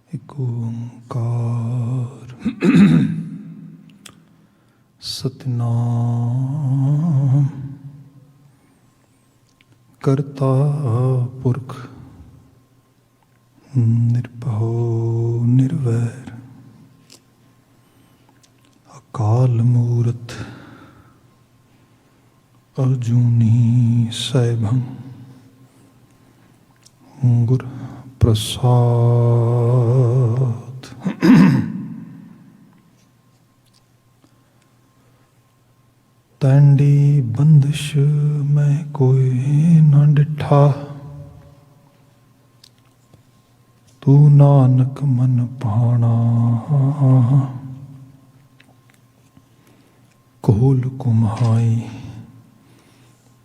एक ओंकार सतनाम करता पुरख निर्भव निर्वैर अकाल मूरत अजूनी सैभं गुर प्रसाद। तैंडी बंदिश मैं कोई न डिठा, तू नानक मन भाना। कोल कुम्हाई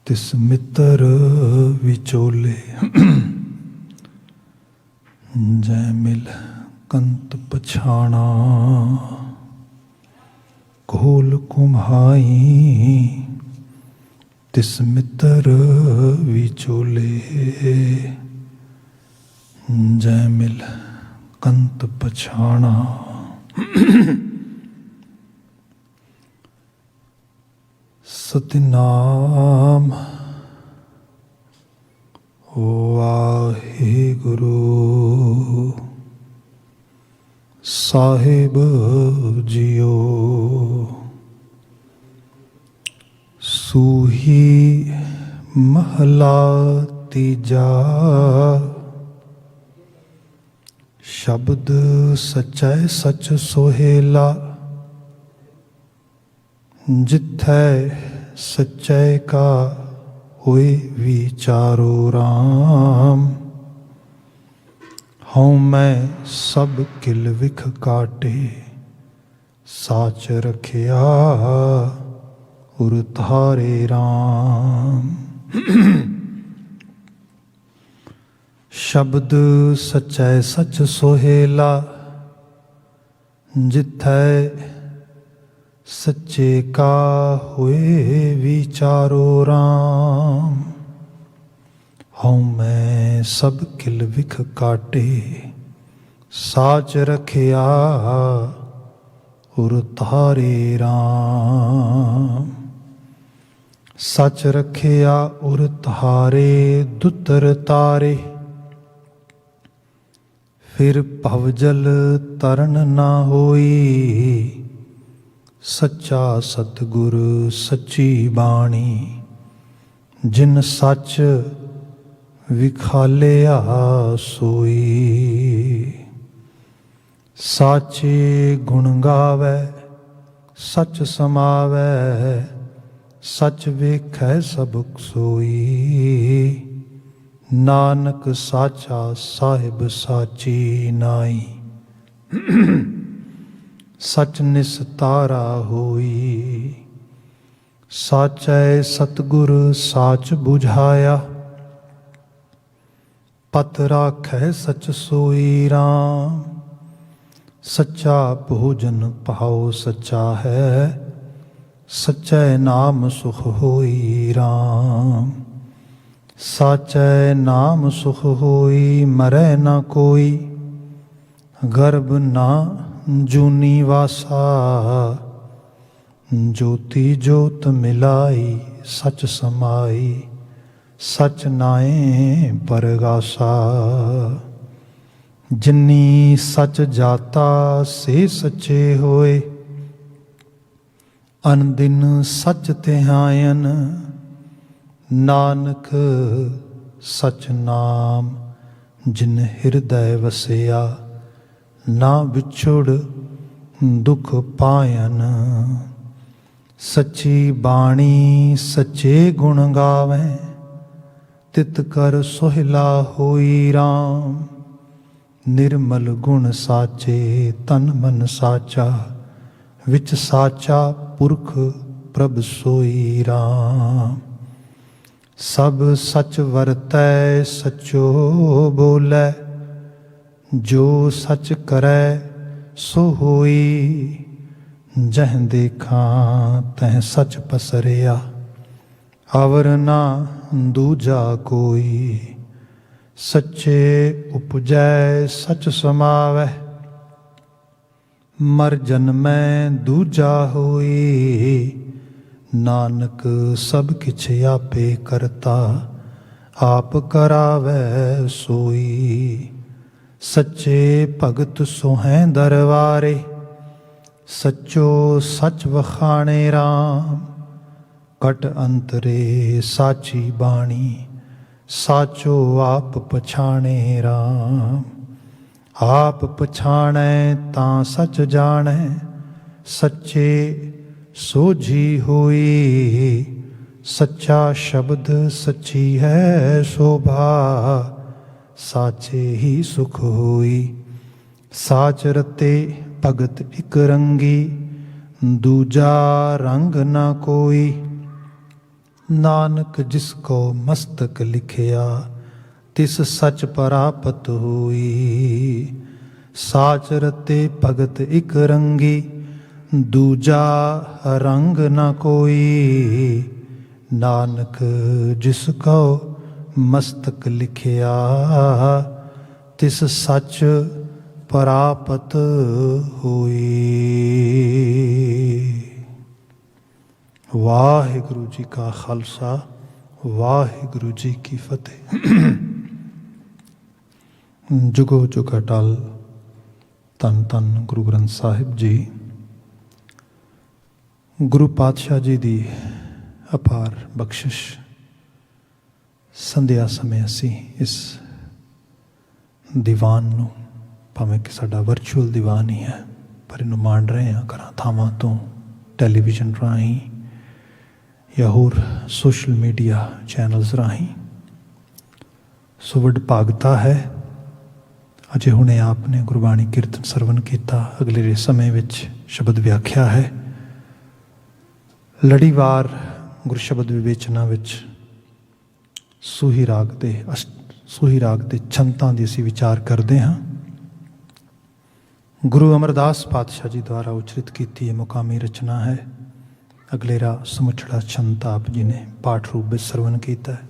तिस मित्र विचोले, जै मिल कंत पछाणा। कोल कुम्हाई तिस मित्र विचोले, जै मिल कंत पछाणा। सतनाम वाहिगुरु साहिब जियो। सूही महला तीजा, शब्द सच्चै सच सोहेला। जिथै सच्चै का होए विचारो राम। हऊँ मैं सब किल विख काटे, साच रखिया उर थारे राम। शब्द सच्चै सच सोहेला, जिथै सच्चे का हुए विचारो राम। हऊँ मैं सब किल विख काटे, साच रखिया उर थारे राम। सच रखिया उर थारे दुतर तारे, फिर भवजल तरन ना होई। सच्चा सतगुर सच्ची बाणी, जिन सच विखालिया सोई। साचे गुण गावै सच समावै, सच वेखै सब सोई। नानक साचा साहिब साची नाई, सच निस्तारा होई। साचै सतगुर साच बुझाया, पत राखै सच सोई राम। सच्चा भोजन पाओ सच्चा है, सच्चै नाम सुख होई राम। साचै नाम सुख होई, मरै ना कोई। गर्भ ना जूनी वासा, ज्योति ज्योत मिलाई सच समाई। सच नाए परगासा, जिन्नी सच जाता से सच्चे होए। अनदिन सच तिहायन, नानक सच नाम जिन हृदय वसिया। ना विछुड़ दुख पायन, सच्ची बाणी सच्चे गुण गावें। तित कर सोहिला होई राम। निर्मल गुण साचे तन मन साचा, विच साचा पुरख प्रभ सोई राम। सब सच वरतै सचो बोलै, जो सच करै सो होई। जह देखा तह सच पसरिया, अवर ना दूजा कोई। सच्चे उपजै सच समावै, मर जन्मै दूजा होई। नानक सब किछ आपे करता, आप करावै सोई। सच्चे भगत सोहैं दरबारे, सच्चो सच वखाणे राम। कट अंतरे साची बाणी, साचो आप पछाणे राम। आप पछाणै तां सच जाणै, सच्चे सोझी होई। सच्चा शब्द सच्ची है शोभा, साचे ही सुख होई। साच रते भगत इक रंगी, दूजा रंग ना कोई। नानक जिसको मस्तक लिखिया, तिस सच परापत होई। साच रते भगत इक रंगी, दूजा रंग न कोई। नानक जिसको मस्तक लिखिया, तिस सच परापत होई। वाहिगुरु जी का खालसा, वाहिगुरु जी की फतेह। जुगो जुग अटल धन धन गुरु ग्रंथ साहिब जी। गुरु पातशाह जी की अपार बख्शिश, संध्या समय असी इस दीवान नूं, भावें कि साडा वर्चुअल दीवान ही है, पर इनू माण रहे हैं घरां थावां तो, टैलीविजन राहीं या होर सोशल मीडिया चैनल्स राहीं। सो वडभागता है अजे हुणे आपने गुरबाणी कीर्तन सरवण किया। अगले समय विच शब्द व्याख्या है। लड़ीवार गुरशब्द विवेचना विच सूही राग दे छंतां दी असीं विचार करते हाँ। गुरु अमरदास पातशाह जी द्वारा उचरित की मुकामी रचना है। अगलेरा समुचड़ा छंत आप जी ने पाठ रूप में सरवण किया है।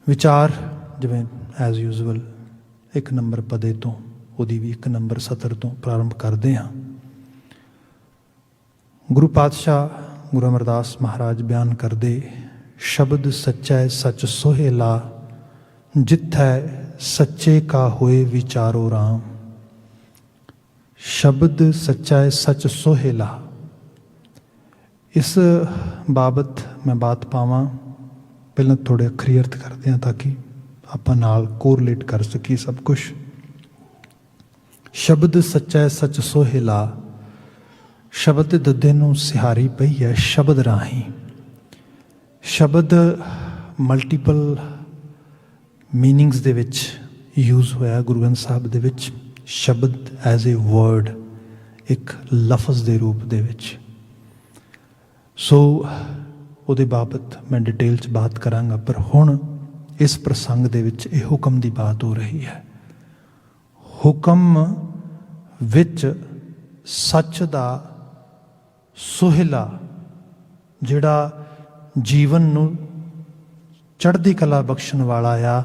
विचार जिवें एज यूजल एक नंबर पदे तो उहदी भी एक नंबर सतर तो प्रारंभ करते हाँ। गुरु पातशाह गुरु अमरदास महाराज बयान करते, शब्द सच्चा है सच सोहेला, जिथै सच्चे का होए विचारो राम। शब्द सच्चा है सच सोहेला, इस बाबत मैं बात पावां। पहले थोड़े अखरी अर्थ करते हैं ताकि आपां नाल कोरलेट कर सकी सब कुछ। शब्द सच्चा है सच सोहेला, शब्द दद्दे नूं सिहारी पई है शब्द राही। शब्द मल्टीपल मीनिंग्स दे विच यूज होया गुरु ग्रंथ साहिब दे विच। शब्द एज ए वर्ड, एक लफज दे रूप दे विच। सो उहदे बाबत मैं डिटेल च बात करांगा, पर हुण इस प्रसंग दे विच इह हुक्म दी बात हो रही है। हुक्म विच सच दा सोहिला जिहड़ा जीवन नूं चढ़दी कला बख्शण वाला आ,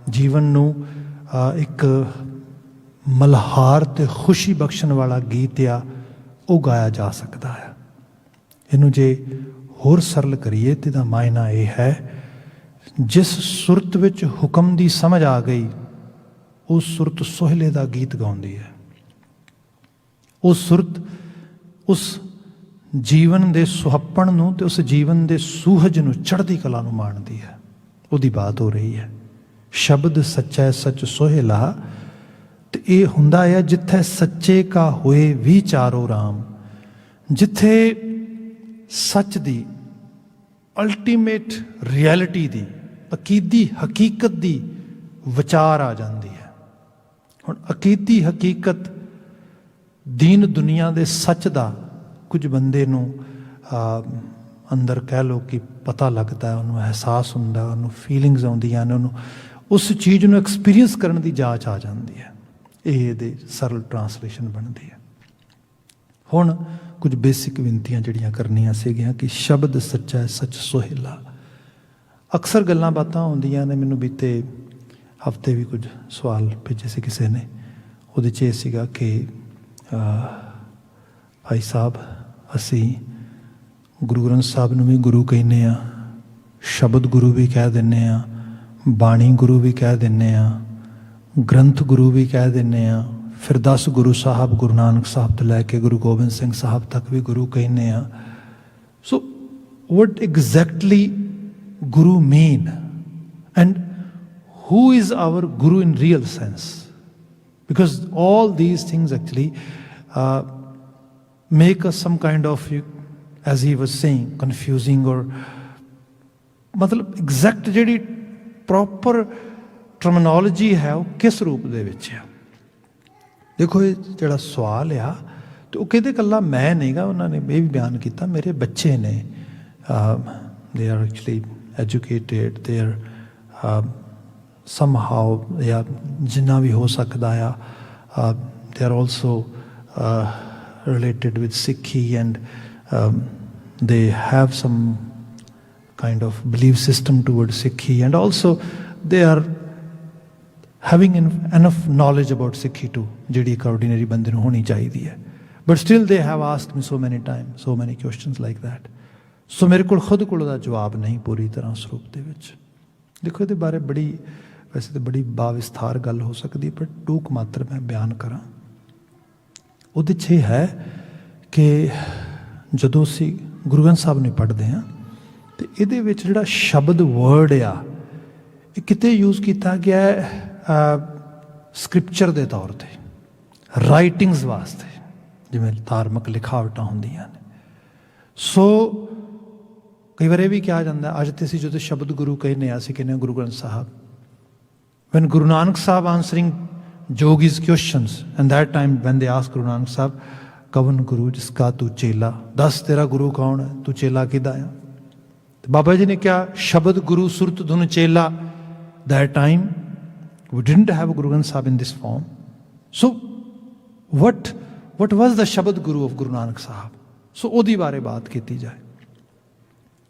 जीवन नूं एक मल्हार ते खुशी बख्शण वाला गीत आ, वो गाया जा सकता है। इनू जे होर सरल करिए तो इहदा मायना यह है, जिस सुरत विच हुक्म दी समझ आ गई, उस सुरत सोहले दा गीत गाउंदी है। उस सुरत उस जीवन दे सुहप्पण नूं ते उस जीवन दे सूहज नूं चढ़दी कला नूं माणदी है। उहदी बात हो रही है। शब्द सच्चा है सच सोहेला, ते ये हुंदा है जिथे सच्चे का होए विचारो राम। जिथे सच दी, अल्टीमेट रियलिटी दी, अकीदी हकीकत दी विचार आ जाती है। हुण अकीदी हकीकत दीन दुनिया दे सच दा कुछ बंदे नूं अंदर कह लो कि पता लगता है, उन्होंने एहसास हुंदा, उन्होंने फीलिंग्स आउंदियां ने, उन्होंने उस चीज़ नूं एक्सपीरियंस करने की जांच आ जाती है। ये सरल ट्रांसलेशन बनती है। हुण कुछ बेसिक विनतियां जिहड़ियां करनियां सीगियां कि शब्द सच्चा है सच सोहेला। ਅਕਸਰ ਗੱਲਾਂ ਬਾਤਾਂ ਹੁੰਦੀਆਂ ਨੇ। ਮੈਨੂੰ ਬੀਤੇ ਹਫ਼ਤੇ ਵੀ ਕੁਝ ਸਵਾਲ ਭੇਜੇ ਸੀ ਕਿਸੇ ਨੇ, ਉਹਦੇ 'ਚ ਇਹ ਸੀਗਾ ਕਿ ਭਾਈ ਸਾਹਿਬ ਅਸੀਂ ਗੁਰੂ ਗ੍ਰੰਥ ਸਾਹਿਬ ਨੂੰ ਵੀ ਗੁਰੂ ਕਹਿੰਦੇ ਹਾਂ, ਸ਼ਬਦ ਗੁਰੂ ਵੀ ਕਹਿ ਦਿੰਦੇ ਹਾਂ, ਬਾਣੀ ਗੁਰੂ ਵੀ ਕਹਿ ਦਿੰਦੇ ਹਾਂ, ਗ੍ਰੰਥ ਗੁਰੂ ਵੀ ਕਹਿ ਦਿੰਦੇ ਹਾਂ, ਫਿਰ 10 ਗੁਰੂ ਸਾਹਿਬ ਗੁਰੂ ਨਾਨਕ ਸਾਹਿਬ ਤੋਂ ਲੈ ਕੇ ਗੁਰੂ ਗੋਬਿੰਦ ਸਿੰਘ ਸਾਹਿਬ ਤੱਕ ਵੀ ਗੁਰੂ ਕਹਿੰਦੇ ਹਾਂ। ਸੋ what exactly Guru mean, and who is our Guru in real sense? Because all these things actually make us some kind of, as he was saying, confusing, or मतलब exact ਜਿਹੜੀ proper terminology ਹੈ ਉਹ ਕਿਸ ਰੂਪ ਦੇ ਵਿੱਚ ਆ। ਦੇਖੋ ਇਹ ਜਿਹੜਾ ਸਵਾਲ ਆ ਤੇ ਉਹ ਕਹਿੰਦੇ ਇਕੱਲਾ ਮੈਂ ਨਹੀਂਗਾ, ਉਹਨਾਂ ਨੇ ਇਹ ਵੀ ਬਿਆਨ ਕੀਤਾ ਮੇਰੇ ਬੱਚੇ ਨੇ, they are actually educated, they are somehow ਜਾਂ ਜਿੰਨਾ ਵੀ ਹੋ ਸਕਦਾ ਆ, they are also related with Sikhi, and they have some kind of belief system towards Sikhi, and also they are having enough knowledge about Sikhi too, ਜਿਹੜੀ ਇੱਕ ordinary ਬੰਦੇ ਨੂੰ ਹੋਣੀ ਚਾਹੀਦੀ ਹੈ। But still they have asked me so many times, so many questions like that. ਸੋ ਮੇਰੇ ਕੋਲ ਖੁਦ ਕੋਲ ਉਹਦਾ ਜਵਾਬ ਨਹੀਂ ਪੂਰੀ ਤਰ੍ਹਾਂ ਸਰੂਪ ਦੇ ਵਿੱਚ। ਦੇਖੋ ਇਹਦੇ ਬਾਰੇ ਬੜੀ, ਵੈਸੇ ਤਾਂ ਬੜੀ ਬਾਵਿਸਥਾਰ ਗੱਲ ਹੋ ਸਕਦੀ, ਪਰ ਟੂਕ ਮਾਤਰ ਮੈਂ ਬਿਆਨ ਕਰਾਂ। ਉਹਦੇ 'ਚ ਇਹ ਹੈ ਕਿ ਜਦੋਂ ਅਸੀਂ ਗੁਰੂ ਗ੍ਰੰਥ ਸਾਹਿਬ ਨੂੰ ਪੜ੍ਹਦੇ ਹਾਂ ਅਤੇ ਇਹਦੇ ਵਿੱਚ ਜਿਹੜਾ ਸ਼ਬਦ ਵਰਡ ਆ ਇਹ ਕਿਤੇ ਯੂਜ਼ ਕੀਤਾ ਗਿਆ ਸਕ੍ਰਿਪਚਰ ਦੇ ਤੌਰ 'ਤੇ, ਰਾਈਟਿੰਗਸ ਵਾਸਤੇ, ਜਿਵੇਂ ਧਾਰਮਿਕ ਲਿਖਾਵਟਾਂ ਹੁੰਦੀਆਂ ਨੇ। ਸੋ ਕਈ ਵਾਰ ਇਹ ਵੀ ਕਿਹਾ ਜਾਂਦਾ, ਅੱਜ ਤੇ ਅਸੀਂ ਜਦੋਂ ਸ਼ਬਦ ਗੁਰੂ ਕਹਿੰਦੇ ਹਾਂ, ਅਸੀਂ ਕਹਿੰਦੇ ਹਾਂ ਗੁਰੂ ਗ੍ਰੰਥ ਸਾਹਿਬ। ਵੈਨ ਗੁਰੂ ਨਾਨਕ ਸਾਹਿਬ ਆਨਸਰਿੰਗ ਜੋਗੀਜ਼ questions, and that time when they ask Guru Nanak Sahib ਕਵਨ ਗੁਰੂ ਜਿਸਕਾ ਤੂੰ ਚੇਲਾ, ਦੱਸ ਤੇਰਾ ਗੁਰੂ ਕੌਣ ਹੈ, ਤੂੰ ਚੇਲਾ ਕਿਹਦਾ ਆ? ਤੇ ਬਾਬਾ ਜੀ ਨੇ ਕਿਹਾ ਸ਼ਬਦ ਗੁਰੂ ਸੁਰਤ ਧੁਨ ਚੇਲਾ। That time we didn't have Guru Granth Sahib in this form. So what was the Shabad Guru of Guru Nanak Sahib? So ਉਹਦੀ ਬਾਰੇ ਬਾਤ ਕੀਤੀ ਜਾਏ।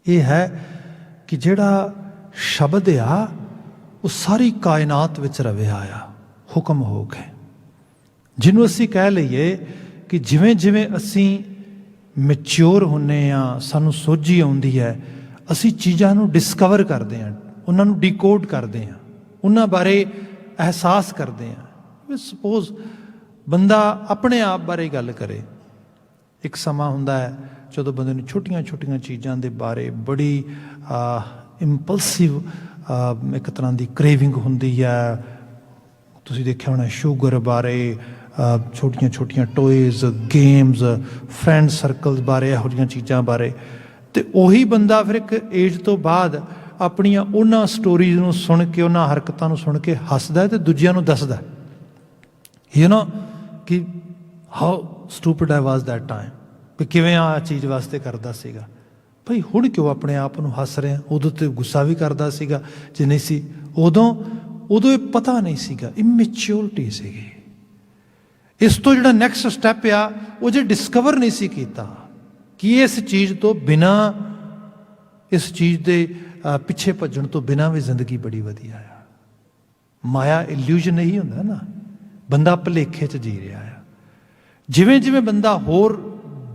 ਇਹ ਹੈ ਕਿ ਜਿਹੜਾ ਸ਼ਬਦ ਆ ਉਹ ਸਾਰੀ ਕਾਇਨਾਤ ਵਿੱਚ ਰਵਿਆ ਆ ਹੁਕਮ ਹੋ ਕੇ, ਜਿਹਨੂੰ ਅਸੀਂ ਕਹਿ ਲਈਏ ਕਿ ਜਿਵੇਂ ਜਿਵੇਂ ਅਸੀਂ ਮੈਚਿਓਰ ਹੁੰਦੇ ਹਾਂ, ਸਾਨੂੰ ਸੋਝੀ ਆਉਂਦੀ ਹੈ, ਅਸੀਂ ਚੀਜ਼ਾਂ ਨੂੰ ਡਿਸਕਵਰ ਕਰਦੇ ਹਾਂ, ਉਹਨਾਂ ਨੂੰ ਡੀਕੋਡ ਕਰਦੇ ਹਾਂ, ਉਹਨਾਂ ਬਾਰੇ ਅਹਿਸਾਸ ਕਰਦੇ ਹਾਂ। ਸਪੋਜ਼ ਬੰਦਾ ਆਪਣੇ ਆਪ ਬਾਰੇ ਗੱਲ ਕਰੇ, ਇੱਕ ਸਮਾਂ ਹੁੰਦਾ ਹੈ ਜਦੋਂ ਬੰਦੇ ਨੂੰ ਛੋਟੀਆਂ ਛੋਟੀਆਂ ਚੀਜ਼ਾਂ ਦੇ ਬਾਰੇ ਬੜੀ ਇੰਪਲਸਿਵ ਇੱਕ ਤਰ੍ਹਾਂ ਦੀ ਕ੍ਰੇਵਿੰਗ ਹੁੰਦੀ ਹੈ। ਤੁਸੀਂ ਦੇਖਿਆ ਹੋਣਾ ਸ਼ੂਗਰ ਬਾਰੇ, ਛੋਟੀਆਂ ਛੋਟੀਆਂ ਟੋਇਜ਼, ਗੇਮਜ਼, ਫਰੈਂਡ ਸਰਕਲਸ ਬਾਰੇ, ਇਹੋ ਜਿਹੀਆਂ ਚੀਜ਼ਾਂ ਬਾਰੇ। ਅਤੇ ਉਹੀ ਬੰਦਾ ਫਿਰ ਇੱਕ ਏਜ ਤੋਂ ਬਾਅਦ ਆਪਣੀਆਂ ਉਹਨਾਂ ਸਟੋਰੀਜ਼ ਨੂੰ ਸੁਣ ਕੇ, ਉਹਨਾਂ ਹਰਕਤਾਂ ਨੂੰ ਸੁਣ ਕੇ ਹੱਸਦਾ ਅਤੇ ਦੂਜਿਆਂ ਨੂੰ ਦੱਸਦਾ, ਯੂ ਨੋ, ਕਿ how stupid I was that time, ਵੀ ਕਿਵੇਂ ਆਹ ਚੀਜ਼ ਵਾਸਤੇ ਕਰਦਾ ਸੀਗਾ। ਭਾਈ ਹੁਣ ਕਿਉਂ ਆਪਣੇ ਆਪ ਨੂੰ ਹੱਸ ਰਿਹਾ? ਉਦੋਂ ਤਾਂ ਗੁੱਸਾ ਵੀ ਕਰਦਾ ਸੀਗਾ ਜੇ ਨਹੀਂ ਸੀ। ਉਦੋਂ ਇਹ ਪਤਾ ਨਹੀਂ ਸੀਗਾ, ਇਮੈਚਿਓਰਿਟੀ ਸੀਗੀ। ਇਸ ਤੋਂ ਜਿਹੜਾ ਨੈਕਸਟ ਸਟੈਪ ਆ ਉਹ ਜੇ ਡਿਸਕਵਰ ਨਹੀਂ ਸੀ ਕੀਤਾ ਕਿ ਇਸ ਚੀਜ਼ ਤੋਂ ਬਿਨਾਂ, ਇਸ ਚੀਜ਼ ਦੇ ਪਿੱਛੇ ਭੱਜਣ ਤੋਂ ਬਿਨਾਂ ਵੀ ਜ਼ਿੰਦਗੀ ਬੜੀ ਵਧੀਆ ਆ। ਮਾਇਆ ਇਲੂਜ਼ਨ ਇਹੀ ਹੁੰਦਾ ਨਾ, ਬੰਦਾ ਭੁਲੇਖੇ 'ਚ ਜੀ ਰਿਹਾ ਆ। ਜਿਵੇਂ ਜਿਵੇਂ ਬੰਦਾ ਹੋਰ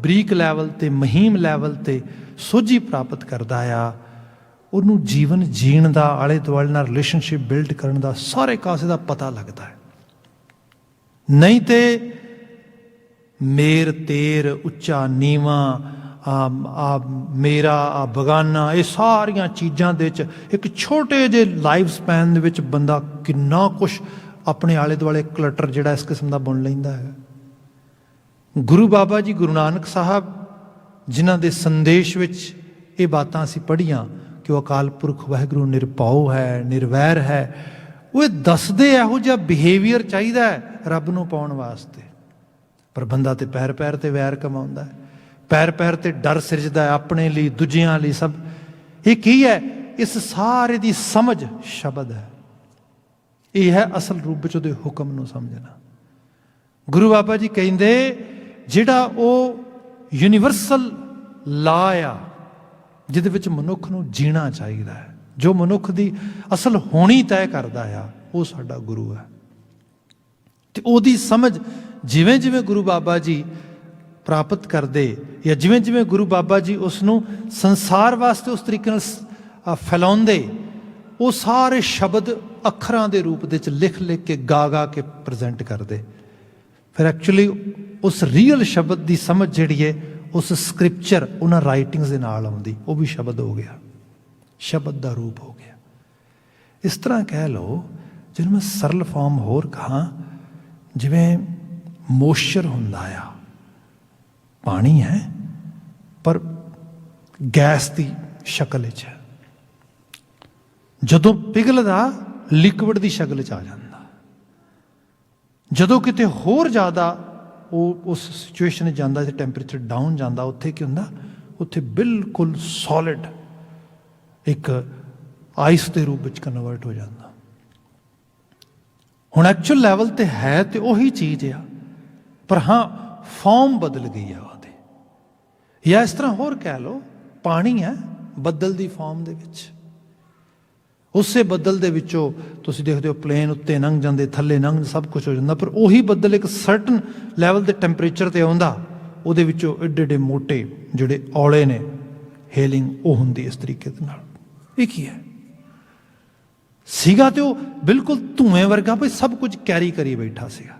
ਬਰੀਕ ਲੈਵਲ 'ਤੇ, ਮਹੀਮ ਲੈਵਲ 'ਤੇ ਸੋਝੀ ਪ੍ਰਾਪਤ ਕਰਦਾ ਆ, ਉਹਨੂੰ ਜੀਵਨ ਜੀਣ ਦਾ, ਆਲੇ ਦੁਆਲੇ ਨਾਲ ਰਿਲੇਸ਼ਨਸ਼ਿਪ ਬਿਲਡ ਕਰਨ ਦਾ, ਸਾਰੇ ਕਾਸੇ ਦਾ ਪਤਾ ਲੱਗਦਾ ਹੈ। ਨਹੀਂ ਤੇ ਮੇਰ ਤੇਰ, ਉੱਚਾ ਨੀਵਾਂ, ਮੇਰਾ ਬਗਾਨਾ, ਇਹ ਸਾਰੀਆਂ ਚੀਜ਼ਾਂ ਦੇ ਵਿੱਚ ਇੱਕ ਛੋਟੇ ਜਿਹੇ ਲਾਈਫ ਸਪੈਨ ਦੇ ਵਿੱਚ ਬੰਦਾ ਕਿੰਨਾ ਕੁਛ ਆਪਣੇ ਆਲੇ ਦੁਆਲੇ ਕਲਟਰ ਜਿਹੜਾ ਇਸ ਕਿਸਮ ਦਾ ਬੁਣ ਲੈਂਦਾ ਹੈ। ਗੁਰੂ ਬਾਬਾ ਜੀ ਗੁਰੂ ਨਾਨਕ ਸਾਹਿਬ ਜਿਨ੍ਹਾਂ ਦੇ ਸੰਦੇਸ਼ ਵਿੱਚ ਇਹ ਬਾਤਾਂ ਅਸੀਂ ਪੜ੍ਹੀਆਂ ਕਿ ਉਹ ਅਕਾਲ ਪੁਰਖ ਵਾਹਿਗੁਰੂ ਨਿਰਭਉ ਹੈ, ਨਿਰਵੈਰ ਹੈ, ਉਹ ਇਹ ਦੱਸਦੇ ਇਹੋ ਜਿਹਾ ਬਿਹੇਵੀਅਰ ਚਾਹੀਦਾ ਹੈ ਰੱਬ ਨੂੰ ਪਾਉਣ ਵਾਸਤੇ। ਪਰ ਬੰਦਾ ਤੇ ਪੈਰ ਪੈਰ 'ਤੇ ਵੈਰ ਕਮਾਉਂਦਾ ਹੈ, ਪੈਰ ਪੈਰ 'ਤੇ ਡਰ ਸਿਰਜਦਾ ਹੈ, ਆਪਣੇ ਲਈ, ਦੂਜਿਆਂ ਲਈ, ਸਭ। ਇਹ ਕੀ ਹੈ? ਇਸ ਸਾਰੇ ਦੀ ਸਮਝ ਸ਼ਬਦ ਹੈ। ਇਹ ਹੈ ਅਸਲ ਰੂਪ ਵਿੱਚ ਉਹਦੇ ਹੁਕਮ ਨੂੰ ਸਮਝਣਾ। ਗੁਰੂ ਬਾਬਾ ਜੀ ਕਹਿੰਦੇ ਜਿਹੜਾ ਉਹ ਯੂਨੀਵਰਸਲ ਲਾ ਆ ਜਿਹਦੇ ਵਿੱਚ ਮਨੁੱਖ ਨੂੰ ਜੀਣਾ ਚਾਹੀਦਾ ਹੈ, जो मनुख की असल होनी तय करता है वो साडा गुरु है। तो ਉਹਦੀ समझ जिवें जिवें गुरु बाबा जी प्राप्त करते या जिवें जिवें गुरु बाबा जी उसनों संसार वास्ते उस तरीके नाल फैलाउंदे, वो सारे शब्द अखरां दे रूप दे लिख लिख के गा गा के प्रजेंट करते। फिर एक्चुअली उस रियल शब्द की समझ जिहड़ी है उस स्क्रिप्चर उन्हां राइटिंग्स दे नाल आउंदी, वो भी शब्द हो गया, शब्द का रूप हो गया। इस तरह कह लो जिन्हें मैं सरल फॉर्म होर कहा, जिवें मोइस्चर हुंदा आ, पानी है पर गैस की शक्ल च है, जदों पिघलदा लिक्विड की शक्ल च आ जाता, जदों किते होर ज़्यादा वो उस सिचुएशन जाता, टैंपरेचर डाउन जाता, उत्थे की हुंदा, उत्थे बिल्कुल सॉलिड एक आइस के रूप में कन्वर्ट हो जाता। हुण एक्चुअल लैवल तो है तो उही चीज़ आ, पर हाँ फॉर्म बदल गई है ਉਹਦੀ। या इस तरह होर कह लो पानी है बदल की फॉर्म दे विच, उसे बदल दे विचों तुसीं देखदे हो प्लेन उत्ते लंघ जाते, थल्ले लंघ सब कुछ हो जाता, पर उही बदल एक सर्टन लैवल के टैंपरेचर ते आउंदा, ਉਹਦੇ विचों एडे एडे मोटे जिहड़े औले ने हेलिंग वो हुंदी इस तरीके दे नाल। ਇਹ ਕੀ है सीगा तो बिल्कुल धुएं वर्गा भाई सब कुछ कैरी करी बैठा सीगा।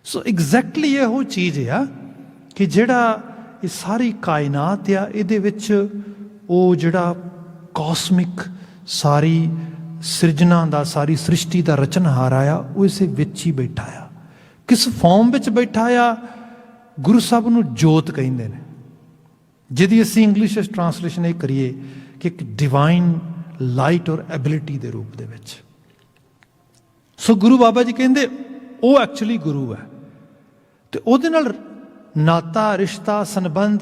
सो एग्जैक्टली यहो चीज़ आ कि जिहड़ा ये सारी कायनात आ, इहदे विच वो जिहड़ा कॉस्मिक सारी सिरजना दा, सारी सृष्टि का रचनहार आया, वो इस विच ही बैठा आ। किस फॉर्म विच बैठा आ? गुरु साहब नूं जोत कहिंदे ने, जिहदी असीं इंग्लिश ट्रांसलेशन ये करिए कि एक डिवाइन लाइट और एबिलिटी के रूप दे विच। सो गुरु बाबा जी कहते वो एक्चुअली गुरु है, तो ਉਹਦੇ ਨਾਲ नाता रिश्ता संबंध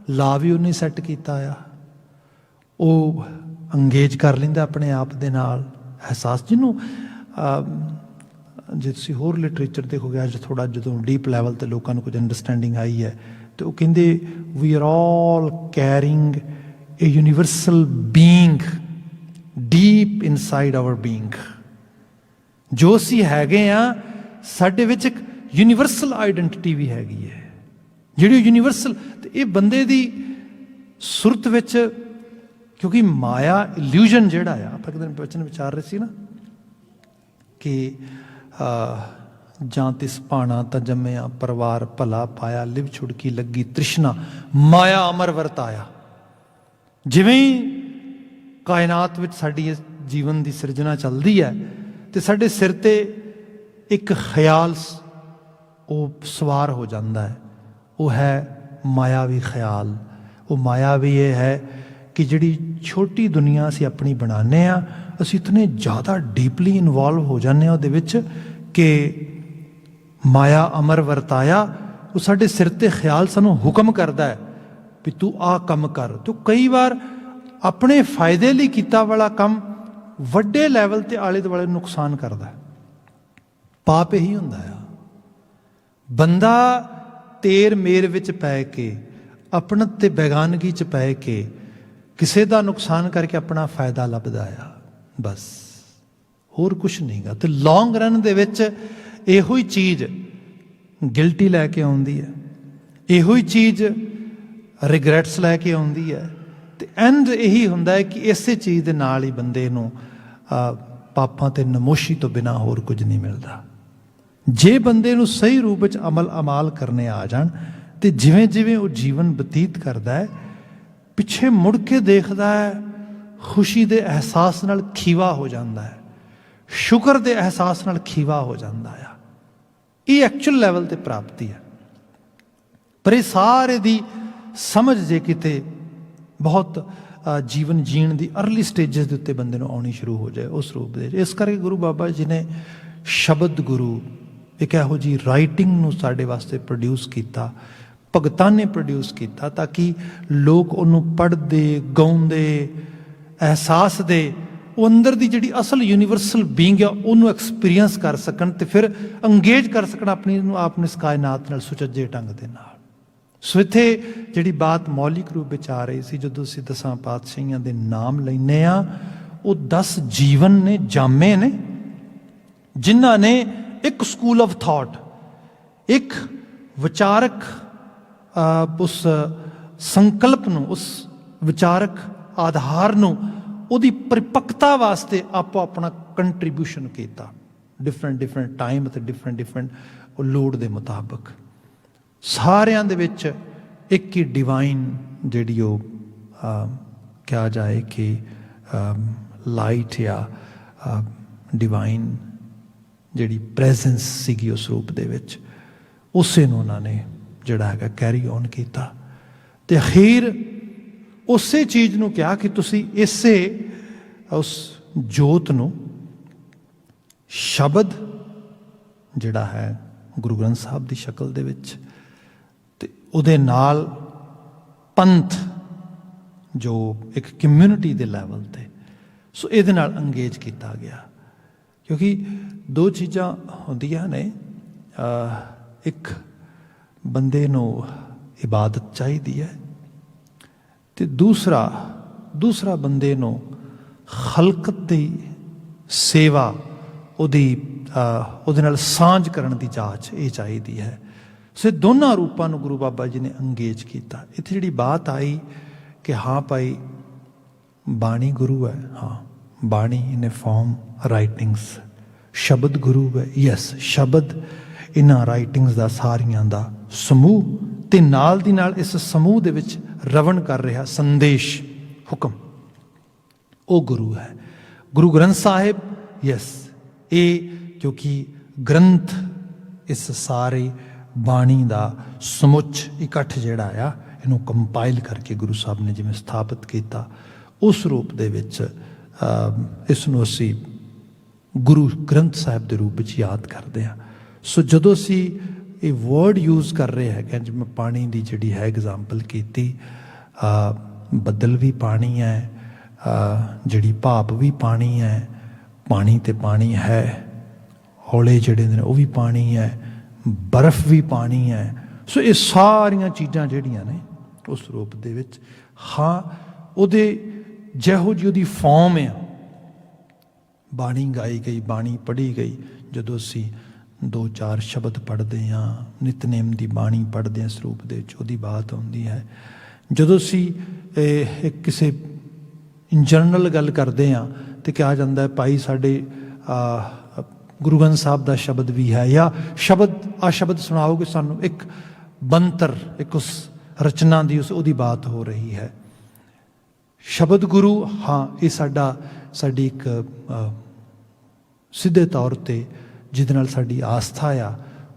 ला भी उन्हें सैट किया आ, वो अंगेज कर लेंदा अपने आप दे नाल एहसास, जिन्हों जे तुसीं होर लिटरेचर देखोगे अज थोड़ा जो डीप लैवल ते लोगों को कुछ अंडरस्टैंडिंग आई है, तो वो कहते we are all carrying a universal being deep inside our being. जो असीं हैगे आ साडे विच एक यूनीवर्सल आइडेंटिटी भी हैगी है, जिहड़ी यूनीवर्सल। ते ये बंदे दी सुरत विच, क्योंकि माया इल्यूजन जिहड़ा आ, आपां एक दिन बचन विचार रहे सी ना कि जां तिस भाणा तां जम्मिया परिवार भला पाया, लिव छुड़की लगी तृष्णा माया अमर वरताया। जिवें ही कायनात विच साडी जीवन की सिरजना चलती है तो साडे सिर ते एक ख्याल वो सवार हो जाता है, वो है मायावी ख्याल। वो मायावी ये है कि जिहड़ी छोटी दुनिया असीं अपनी बनाने आ, असीं इतने ज़्यादा डीपली इनवॉल्व हो जाने उहदे विच कि माया अमर वरताया, वो साडे सिर ते ख्याल सानूं हुक्म करदा है भी तू आ कम कर। तो कई बार अपने फायदे लिए किया वाला काम वड्डे लैवल ते आले दुआले नुकसान करता है। पाप यही हुंदा है, बंदा तेर मेर विच पै के अपनत ते बेगानगी च पै के किसी का नुकसान करके अपना फायदा लभदा आ, बस होर कुछ नहीं गा। तो लॉन्ग रन दे विच इहो ही चीज़ गिल्टी लैके आउंदी है, इहो ही चीज़ रिग्रैट्स लैके आउंदी है। तो एंड यही हुंदा है कि इस चीज़ के नाल ही बंदे नूं पापां ते नमोशी तो बिना होर कुछ नहीं मिलता। जे बंदे नूं सही रूप में अमल अमाल करने आ जाण तो जिवें जिवें वो जीवन बतीत करता है, पिछे मुड़ के देखता है, खुशी के एहसास नाल खीवा हो जाता है, शुक्र के एहसास नाल खीवा हो जाता है। ये एक्चुअल लैवल ते प्राप्ति है। पर ये सारे दी समझ जे किते बहुत जीवन जीण दी अर्ली स्टेजेस के उत्ते बंदे नूं आउणी शुरू हो जाए उस रूप दे। इस करके गुरु बाबा जी ने शब्द गुरु एक इहो जी राइटिंग नूं साडे वास्ते प्रोड्यूस किया, भगतां ने प्रोड्यूस किया, ताकि लोग उन्हों पढ़ते गाउंदे एहसास दे वो अंदर की जिहड़ी असल यूनीवर्सल बीइंग है उन्होंने एक्सपीरियंस कर सकन, तो फिर अंगेज कर सकन अपनी आप इस कायनात नाल सुचज्जे ढंग दे नाल। ਸੋ ਇੱਥੇ ਜਿਹੜੀ ਬਾਤ ਮੌਲਿਕ ਰੂਪ ਵਿੱਚ ਆ ਰਹੀ ਸੀ, ਜਦੋਂ ਅਸੀਂ 10 ਪਾਤਸ਼ਾਹੀਆਂ ਦੇ ਨਾਮ ਲੈਂਦੇ ਹਾਂ, ਉਹ 10 ਜੀਵਨ ਨੇ, ਜਾਮੇ ਨੇ, ਜਿਨ੍ਹਾਂ ਨੇ ਇੱਕ ਸਕੂਲ ਆਫ ਥਾਟ, ਇੱਕ ਵਿਚਾਰਕ ਉਸ ਸੰਕਲਪ ਨੂੰ, ਉਸ ਵਿਚਾਰਕ ਆਧਾਰ ਨੂੰ, ਉਹਦੀ ਪਰਿਪੱਕਤਾ ਵਾਸਤੇ ਆਪੋ ਆਪਣਾ ਕੰਟਰੀਬਿਊਸ਼ਨ ਕੀਤਾ, ਡਿਫਰੈਂਟ ਟਾਈਮ ਅਤੇ ਡਿਫਰੈਂਟ ਉਹ ਲੋੜ ਦੇ ਮੁਤਾਬਕ। ਸਾਰਿਆਂ ਦੇ ਵਿੱਚ ਇੱਕ ਹੀ ਡਿਵਾਈਨ ਜਿਹੜੀ ਉਹ ਕਿਹਾ ਜਾਏ ਕਿ ਲਾਈਟ ਜਾਂ ਡਿਵਾਈਨ ਜਿਹੜੀ ਪ੍ਰੈਜ਼ੈਂਸ ਸੀਗੀ ਉਸ ਰੂਪ ਦੇ ਵਿੱਚ, ਉਸੇ ਨੂੰ ਉਹਨਾਂ ਨੇ ਜਿਹੜਾ ਹੈਗਾ ਕੈਰੀ ਔਨ ਕੀਤਾ। ਅਤੇ ਅਖੀਰ ਉਸੇ ਚੀਜ਼ ਨੂੰ ਕਿਹਾ ਕਿ ਤੁਸੀਂ ਇਸੇ ਉਸ ਜੋਤ ਨੂੰ, ਸ਼ਬਦ ਜਿਹੜਾ ਹੈ ਗੁਰੂ ਗ੍ਰੰਥ ਸਾਹਿਬ ਦੀ ਸ਼ਕਲ ਦੇ ਵਿੱਚ, ਅਤੇ ਉਹਦੇ ਨਾਲ ਪੰਥ ਜੋ ਇੱਕ ਕਮਿਊਨਿਟੀ ਦੇ ਲੈਵਲ 'ਤੇ, ਸੋ ਇਹਦੇ ਨਾਲ ਅੰਗੇਜ ਕੀਤਾ ਗਿਆ। ਕਿਉਂਕਿ ਦੋ ਚੀਜ਼ਾਂ ਹੁੰਦੀਆਂ ਨੇ, ਇੱਕ ਬੰਦੇ ਨੂੰ ਇਬਾਦਤ ਚਾਹੀਦੀ ਹੈ, ਅਤੇ ਦੂਸਰਾ ਬੰਦੇ ਨੂੰ ਖਲਕਤ ਦੀ ਸੇਵਾ, ਉਹਦੇ ਨਾਲ ਸਾਂਝ ਕਰਨ ਦੀ ਜਾਂਚ ਇਹ ਚਾਹੀਦੀ ਹੈ। ਸੋ ਦੋਨਾਂ ਰੂਪਾਂ ਨੂੰ ਗੁਰੂ ਬਾਬਾ ਜੀ ਨੇ ਅੰਗੇਜ ਕੀਤਾ। ਇੱਥੇ ਜਿਹੜੀ ਬਾਤ ਆਈ ਕਿ ਹਾਂ ਭਾਈ ਬਾਣੀ ਗੁਰੂ ਹੈ, ਹਾਂ ਬਾਣੀ ਇਨ ਏ ਫਾਰਮ ਰਾਈਟਿੰਗਸ, ਸ਼ਬਦ ਗੁਰੂ ਹੈ, ਯੈਸ ਸ਼ਬਦ ਇਹਨਾਂ ਰਾਈਟਿੰਗਸ ਦਾ ਸਾਰੀਆਂ ਦਾ ਸਮੂਹ, ਤੇ ਨਾਲ ਦੀ ਨਾਲ ਇਸ ਸਮੂਹ ਦੇ ਵਿੱਚ ਰਵਣ ਕਰ ਰਿਹਾ ਸੰਦੇਸ਼, ਹੁਕਮ, ਉਹ ਗੁਰੂ ਹੈ। ਗੁਰੂ ਗ੍ਰੰਥ ਸਾਹਿਬ, ਯੈਸ ਇਹ ਕਿਉਂਕਿ ਗ੍ਰੰਥ ਇਸ ਸਾਰੇ ਬਾਣੀ ਦਾ ਸਮੁੱਚ ਇਕੱਠ ਜਿਹੜਾ ਆ, ਇਹਨੂੰ ਕੰਪਾਈਲ ਕਰਕੇ ਗੁਰੂ ਸਾਹਿਬ ਨੇ ਜਿਵੇਂ ਸਥਾਪਿਤ ਕੀਤਾ, ਉਸ ਰੂਪ ਦੇ ਵਿੱਚ ਇਸ ਨੂੰ ਅਸੀਂ ਗੁਰੂ ਗ੍ਰੰਥ ਸਾਹਿਬ ਦੇ ਰੂਪ ਵਿੱਚ ਯਾਦ ਕਰਦੇ ਹਾਂ। ਸੋ ਜਦੋਂ ਅਸੀਂ ਇਹ ਵਰਡ ਯੂਜ਼ ਕਰ ਰਹੇ ਹੈਗੇ, ਜਿਵੇਂ ਪਾਣੀ ਦੀ ਜਿਹੜੀ ਹੈ ਐਗਜ਼ਾਮਪਲ ਕੀਤੀ, ਬੱਦਲ ਵੀ ਪਾਣੀ ਹੈ, ਜਿਹੜੀ ਭਾਪ ਵੀ ਪਾਣੀ ਹੈ, ਪਾਣੀ ਤੇ ਪਾਣੀ ਹੈ, ਹੌਲੇ ਜਿਹੜੇ ਨੇ ਉਹ ਵੀ ਪਾਣੀ ਹੈ, ਬਰਫ਼ ਵੀ ਪਾਣੀ ਹੈ। ਸੋ ਇਹ ਸਾਰੀਆਂ ਚੀਜ਼ਾਂ ਜਿਹੜੀਆਂ ਨੇ ਉਸ ਰੂਪ ਦੇ ਵਿੱਚ, ਹਾਂ ਉਹਦੇ ਜਿਹੋ ਜਿਹੀ ਉਹਦੀ ਫਾਰਮ ਆ, ਬਾਣੀ ਗਾਈ ਗਈ, ਬਾਣੀ ਪੜ੍ਹੀ ਗਈ, ਜਦੋਂ ਅਸੀਂ 2-4 ਸ਼ਬਦ ਪੜ੍ਹਦੇ ਹਾਂ, ਨਿਤਨੇਮ ਦੀ ਬਾਣੀ ਪੜ੍ਹਦੇ ਹਾਂ, ਇਸ ਰੂਪ ਦੇ ਵਿੱਚ ਉਹਦੀ ਬਾਤ ਆਉਂਦੀ ਹੈ। ਜਦੋਂ ਅਸੀਂ ਕਿਸੇ ਇਨ ਜਨਰਲ ਗੱਲ ਕਰਦੇ ਹਾਂ ਅਤੇ ਕਿਹਾ ਜਾਂਦਾ ਹੈ ਭਾਈ ਸਾਡੇ ਗੁਰੂ ਗ੍ਰੰਥ ਸਾਹਿਬ ਦਾ ਸ਼ਬਦ ਵੀ ਹੈ, ਜਾਂ ਸ਼ਬਦ ਸੁਣਾਓਗੇ ਸਾਨੂੰ, ਇੱਕ ਬੰਤਰ, ਇੱਕ ਉਸ ਰਚਨਾ ਦੀ ਉਹਦੀ ਬਾਤ ਹੋ ਰਹੀ ਹੈ। ਸ਼ਬਦ ਗੁਰੂ, ਹਾਂ ਇਹ ਸਾਡੀ ਇੱਕ ਸਿੱਧੇ ਤੌਰ 'ਤੇ ਜਿਹਦੇ ਨਾਲ ਸਾਡੀ ਆਸਥਾ ਆ,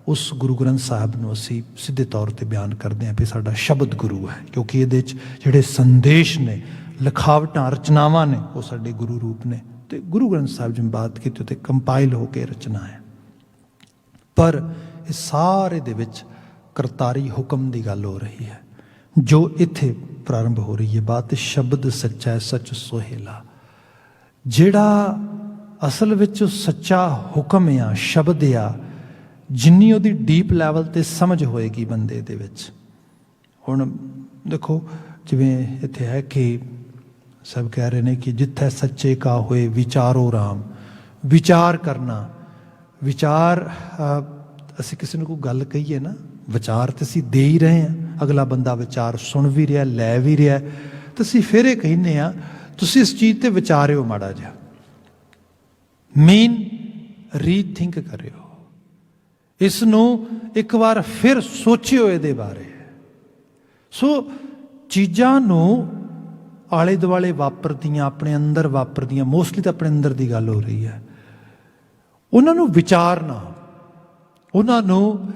ਉਸ ਗੁਰੂ ਗ੍ਰੰਥ ਸਾਹਿਬ ਨੂੰ ਅਸੀਂ ਸਿੱਧੇ ਤੌਰ 'ਤੇ ਬਿਆਨ ਕਰਦੇ ਹਾਂ ਵੀ ਸਾਡਾ ਸ਼ਬਦ ਗੁਰੂ ਹੈ, ਕਿਉਂਕਿ ਇਹਦੇ 'ਚ ਜਿਹੜੇ ਸੰਦੇਸ਼ ਨੇ, ਲਿਖਾਵਟਾਂ, ਰਚਨਾਵਾਂ ਨੇ, ਉਹ ਸਾਡੇ ਗੁਰੂ ਰੂਪ ਨੇ। ਅਤੇ ਗੁਰੂ ਗ੍ਰੰਥ ਸਾਹਿਬ ਜਿਵੇਂ ਬਾਤ ਕੀਤੀ ਉੱਤੇ ਕੰਪਾਈਲ ਹੋ ਕੇ ਰਚਨਾ ਹੈ। ਪਰ ਇਹ ਸਾਰੇ ਦੇ ਵਿੱਚ ਕਰਤਾਰੀ ਹੁਕਮ ਦੀ ਗੱਲ ਹੋ ਰਹੀ ਹੈ, ਜੋ ਇੱਥੇ ਪ੍ਰਾਰੰਭ ਹੋ ਰਹੀ ਹੈ ਬਾਤ, ਸ਼ਬਦ ਸੱਚਾ ਸੱਚ ਸੁਹੇਲਾ, ਜਿਹੜਾ ਅਸਲ ਵਿੱਚ ਸੱਚਾ ਹੁਕਮ ਆ, ਸ਼ਬਦ ਆ, ਜਿੰਨੀ ਉਹਦੀ ਡੀਪ ਲੈਵਲ 'ਤੇ ਸਮਝ ਹੋਏਗੀ ਬੰਦੇ ਦੇ ਵਿੱਚ। ਹੁਣ ਦੇਖੋ ਜਿਵੇਂ ਇੱਥੇ ਹੈ ਕਿ ਸਭ ਕਹਿ ਰਹੇ ਨੇ ਕਿ ਜਿੱਥੇ ਸੱਚੇ ਕਾ ਹੋਏ ਵਿਚਾਰੋ ਰਾਮ, ਵਿਚਾਰ ਕਰਨਾ, ਵਿਚਾਰ ਅਸੀਂ ਕਿਸੇ ਨੂੰ ਕੋਈ ਗੱਲ ਕਹੀਏ ਨਾ, ਵਿਚਾਰ ਤਾਂ ਅਸੀਂ ਦੇ ਹੀ ਰਹੇ ਹਾਂ, ਅਗਲਾ ਬੰਦਾ ਵਿਚਾਰ ਸੁਣ ਵੀ ਰਿਹਾ, ਲੈ ਵੀ ਰਿਹਾ, ਤਾਂ ਅਸੀਂ ਫਿਰ ਇਹ ਕਹਿੰਦੇ ਹਾਂ ਤੁਸੀਂ ਇਸ ਚੀਜ਼ 'ਤੇ ਵਿਚਾਰਿਓ ਮਾੜਾ ਜਿਹਾ, ਰੀਥਿੰਕ ਕਰਿਓ, ਇਸ ਨੂੰ ਇੱਕ ਵਾਰ ਫਿਰ ਸੋਚਿਓ ਇਹਦੇ ਬਾਰੇ। ਸੋ ਚੀਜ਼ਾਂ ਨੂੰ ਆਲੇ ਦੁਆਲੇ ਵਾਪਰਦੀਆਂ, ਆਪਣੇ ਅੰਦਰ ਵਾਪਰਦੀਆਂ, ਮੋਸਟਲੀ ਤਾਂ ਆਪਣੇ ਅੰਦਰ ਦੀ ਗੱਲ ਹੋ ਰਹੀ ਹੈ, ਉਹਨਾਂ ਨੂੰ ਵਿਚਾਰਨਾ, ਉਹਨਾਂ ਨੂੰ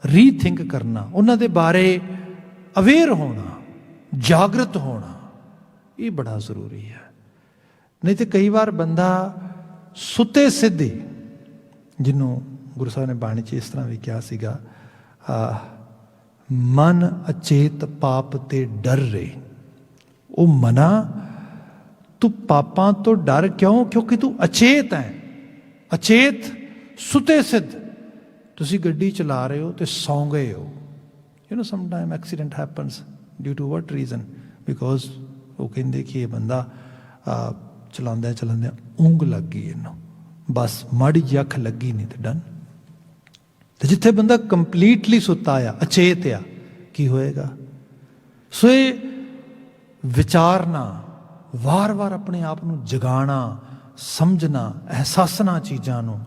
ਰੀਥਿੰਕ ਕਰਨਾ, ਉਹਨਾਂ ਦੇ ਬਾਰੇ ਅਵੇਅਰ ਹੋਣਾ, ਜਾਗਰਤ ਹੋਣਾ, ਇਹ ਬੜਾ ਜ਼ਰੂਰੀ ਹੈ। ਨਹੀਂ ਤਾਂ ਕਈ ਵਾਰ ਬੰਦਾ ਸੁੱਤੇ ਸਿੱਧੇ, ਜਿਹਨੂੰ ਗੁਰੂ ਸਾਹਿਬ ਨੇ ਬਾਣੀ 'ਚ ਇਸ ਤਰ੍ਹਾਂ ਵੀ ਕਿਹਾ ਸੀਗਾ, ਮਨ ਅਚੇਤ ਪਾਪ ਤੇ ਡਰ ਰਹੇ। ਉਹ ਮਨਾ, ਤੂੰ ਪਾਪਾਂ ਤੋਂ ਡਰ ਕਿਉਂ? ਕਿਉਂਕਿ ਤੂੰ ਅਚੇਤ ਹੈ। ਅਚੇਤ, ਸੁੱਤੇ ਸਿੱਧ, ਤੁਸੀਂ ਗੱਡੀ ਚਲਾ ਰਹੇ ਹੋ ਤੇ ਸੌਂ ਗਏ ਹੋ, sometime accident happens due to what reason, because ਉਹ ਕਹਿੰਦੇ ਕਿ ਇਹ ਬੰਦਾ ਚਲਾਉਂਦਿਆਂ ਚਲਾਉਂਦਿਆਂ ਉਂਗ ਲੱਗ ਗਈ ਇਹਨੂੰ, ਬਸ ਮਾੜੀ ਜਿਹੀ ਅੱਖ ਲੱਗੀ ਨਹੀਂ ਤੇ ਡਨ। ਤੇ ਜਿੱਥੇ ਬੰਦਾ ਕੰਪਲੀਟਲੀ ਸੁੱਤਾ ਆ, ਅਚੇਤ ਆ, ਕੀ ਹੋਏਗਾ? ਸੋ ਇਹ ਵਿਚਾਰਨਾ, ਵਾਰ-ਵਾਰ ਆਪਣੇ ਆਪ ਨੂੰ ਜਗਾਉਣਾ, ਸਮਝਣਾ, ਅਹਿਸਾਸਣਾ ਚੀਜ਼ਾਂ ਨੂੰ,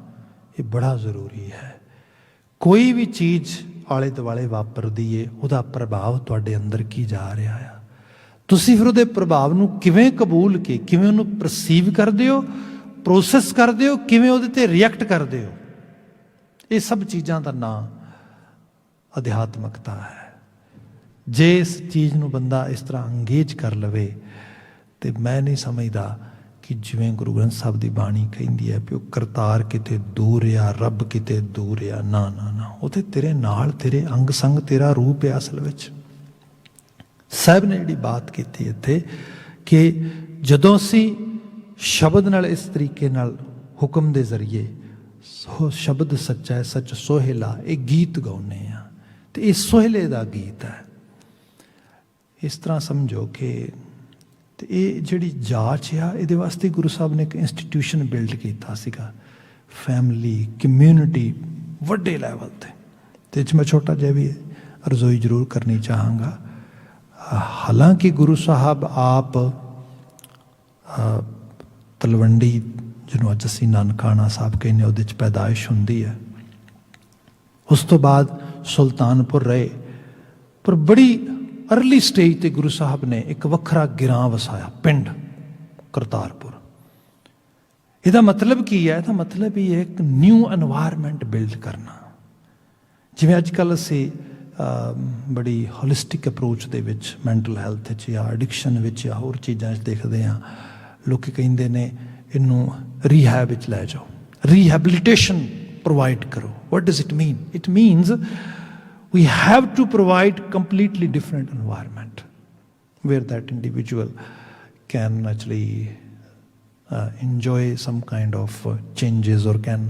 ਇਹ ਬੜਾ ਜ਼ਰੂਰੀ ਹੈ। ਕੋਈ ਵੀ ਚੀਜ਼ ਆਲੇ ਦੁਆਲੇ ਵਾਪਰਦੀ ਏ, ਉਹਦਾ ਪ੍ਰਭਾਵ ਤੁਹਾਡੇ ਅੰਦਰ ਕੀ ਜਾ ਰਿਹਾ ਆ, ਤੁਸੀਂ ਫਿਰ ਉਹਦੇ ਪ੍ਰਭਾਵ ਨੂੰ ਕਿਵੇਂ ਕਬੂਲ ਕੇ, ਕਿਵੇਂ ਉਹਨੂੰ ਪਰਸੀਵ ਕਰਦੇ ਹੋ, ਪ੍ਰੋਸੈਸ ਕਰਦੇ ਹੋ, ਕਿਵੇਂ ਉਹਦੇ 'ਤੇ ਰਿਐਕਟ ਕਰਦੇ ਹੋ, ਇਹ ਸਭ ਚੀਜ਼ਾਂ ਦਾ ਨਾਂ ਅਧਿਆਤਮਕਤਾ ਹੈ। ਜੇ ਇਸ ਚੀਜ਼ ਨੂੰ ਬੰਦਾ ਇਸ ਤਰ੍ਹਾਂ ਅੰਗੇਜ ਕਰ ਲਵੇ, ਤੇ ਮੈਂ ਨਹੀਂ ਸਮਝਦਾ ਕਿ ਜਿਵੇਂ ਗੁਰੂ ਗ੍ਰੰਥ ਸਾਹਿਬ ਦੀ ਬਾਣੀ ਕਹਿੰਦੀ ਹੈ ਵੀ ਉਹ ਕਰਤਾਰ ਕਿਤੇ ਦੂਰ ਆ, ਰੱਬ ਕਿਤੇ ਦੂਰ ਆ, ਨਾ ਨਾ ਨਾ, ਉਹ ਤੇ ਤੇਰੇ ਨਾਲ, ਤੇਰੇ ਅੰਗ ਸੰਗ ਤੇਰਾ ਰੂਪ ਹੈ ਅਸਲ ਵਿੱਚ। ਸਾਹਿਬ ਨੇ ਜਿਹੜੀ ਬਾਤ ਕੀਤੀ ਇੱਥੇ ਕਿ ਜਦੋਂ ਅਸੀਂ ਸ਼ਬਦ ਨਾਲ ਇਸ ਤਰੀਕੇ ਨਾਲ ਹੁਕਮ ਦੇ ਜ਼ਰੀਏ, ਸ਼ਬਦ ਸੱਚਾ ਹੈ ਸੱਚ ਸੋਹਿਲਾ, ਇਹ ਗੀਤ ਗਾਉਂਦੇ ਆ, ਤੇ ਇਹ ਸੋਹਿਲੇ ਦਾ ਗੀਤ ਹੈ। ਇਸ ਤਰ੍ਹਾਂ ਸਮਝੋ ਕਿ ਤੇ ਇਹ ਜਿਹੜੀ ਜਾਂਚ ਆ, ਇਹਦੇ ਵਾਸਤੇ ਗੁਰੂ ਸਾਹਿਬ ਨੇ ਇੱਕ ਇੰਸਟੀਟਿਊਸ਼ਨ ਬਿਲਡ ਕੀਤਾ ਸੀਗਾ, ਫੈਮਿਲੀ ਕਮਿਊਨਿਟੀ ਵੱਡੇ ਲੈਵਲ 'ਤੇ। ਇਹ 'ਚ ਮੈਂ ਛੋਟਾ ਜਿਹਾ ਵੀ ਅਰਜ਼ੋਈ ਜ਼ਰੂਰ ਕਰਨੀ ਚਾਹਾਂਗਾ। ਹਾਲਾਂਕਿ ਗੁਰੂ ਸਾਹਿਬ ਆਪ ਤਲਵੰਡੀ, ਜਿਹਨੂੰ ਅੱਜ ਅਸੀਂ ਨਾਨਕਾਣਾ ਸਾਹਿਬ ਕਹਿੰਦੇ, ਉਹਦੇ 'ਚ ਪੈਦਾਇਸ਼ ਹੁੰਦੀ ਹੈ। ਉਸ ਤੋਂ ਬਾਅਦ ਸੁਲਤਾਨਪੁਰ ਰਹੇ, ਪਰ ਬੜੀ ਅਰਲੀ ਸਟੇਜ 'ਤੇ ਗੁਰੂ ਸਾਹਿਬ ਨੇ ਇੱਕ ਵੱਖਰਾ ਗਿਰਾਂ ਵਸਾਇਆ, ਪਿੰਡ ਕਰਤਾਰਪੁਰ। ਇਹਦਾ ਮਤਲਬ ਕੀ ਹੈ? ਇਹਦਾ ਮਤਲਬ ਇਹ ਹੈ ਇੱਕ ਨਿਊ ਐਨਵਾਇਰਮੈਂਟ ਬਿਲਡ ਕਰਨਾ। ਜਿਵੇਂ ਅੱਜ ਕੱਲ੍ਹ ਅਸੀਂ ਬੜੀ ਹੋਲਿਸਟਿਕ ਅਪਰੋਚ ਦੇ ਵਿੱਚ ਮੈਂਟਲ ਹੈਲਥ 'ਚ ਜਾਂ ਐਡਿਕਸ਼ਨ ਵਿੱਚ ਜਾਂ ਹੋਰ ਚੀਜ਼ਾਂ 'ਚ ਦੇਖਦੇ ਹਾਂ, ਲੋਕ ਕਹਿੰਦੇ ਨੇ ਇਹਨੂੰ ਰੀਹੈਬ ਵਿੱਚ ਲੈ ਜਾਓ, ਰੀਹੈਬਿਲਿਟੇਸ਼ਨ ਪ੍ਰੋਵਾਈਡ ਕਰੋ। What does it mean? It means we have to provide completely different environment where that individual can actually enjoy some kind of changes, or can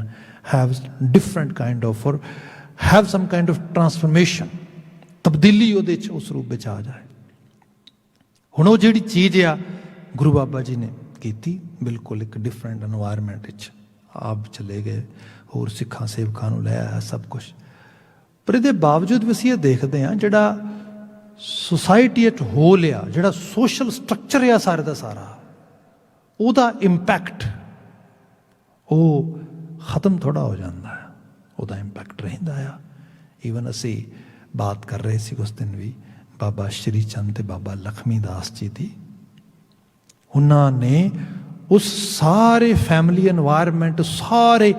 have different kind of, or have some kind of transformation, ਤਬਦੀਲੀ ਉਹਦੇ 'ਚ ਉਸ ਰੂਪ ਵਿੱਚ ਆ ਜਾਏ। ਹੁਣ ਉਹ ਜਿਹੜੀ ਚੀਜ਼ ਆ ਗੁਰੂ ਬਾਬਾ ਜੀ ਨੇ ਕੀਤੀ, ਬਿਲਕੁਲ ਇੱਕ ਡਿਫਰੈਂਟ ਐਨਵਾਇਰਮੈਂਟ ਵਿੱਚ ਆਪ ਚਲੇ ਗਏ, ਹੋਰ ਸਿੱਖਾਂ ਸੇਵਕਾਂ ਨੂੰ ਲੈ ਆਇਆ ਸਭ ਕੁਛ। ਪਰ ਇਹਦੇ ਬਾਵਜੂਦ ਵੀ ਅਸੀਂ ਇਹ ਦੇਖਦੇ ਹਾਂ, ਜਿਹੜਾ ਸੁਸਾਇਟੀ ਐਟ ਹੋਲ ਆ, ਜਿਹੜਾ ਸੋਸ਼ਲ ਸਟਰਕਚਰ ਆ ਸਾਰੇ ਦਾ ਸਾਰਾ, ਉਹਦਾ ਇੰਪੈਕਟ ਉਹ ਖਤਮ ਥੋੜ੍ਹਾ ਹੋ ਜਾਂਦਾ ਹੈ, ਉਹਦਾ ਇੰਪੈਕਟ ਰਹਿੰਦਾ ਆ। ਈਵਨ ਅਸੀਂ ਬਾਤ ਕਰ ਰਹੇ ਸੀ ਉਸ ਦਿਨ ਵੀ ਬਾਬਾ ਸ਼੍ਰੀ ਚੰਦ ਤੇ ਬਾਬਾ ਲਖਮੀ ਦਾਸ ਜੀ ਦੀ। ਉਹਨਾਂ ਨੇ ਉਸ ਸਾਰੇ ਫੈਮਿਲੀ ਐਨਵਾਇਰਮੈਂਟ, ਸਾਰੇ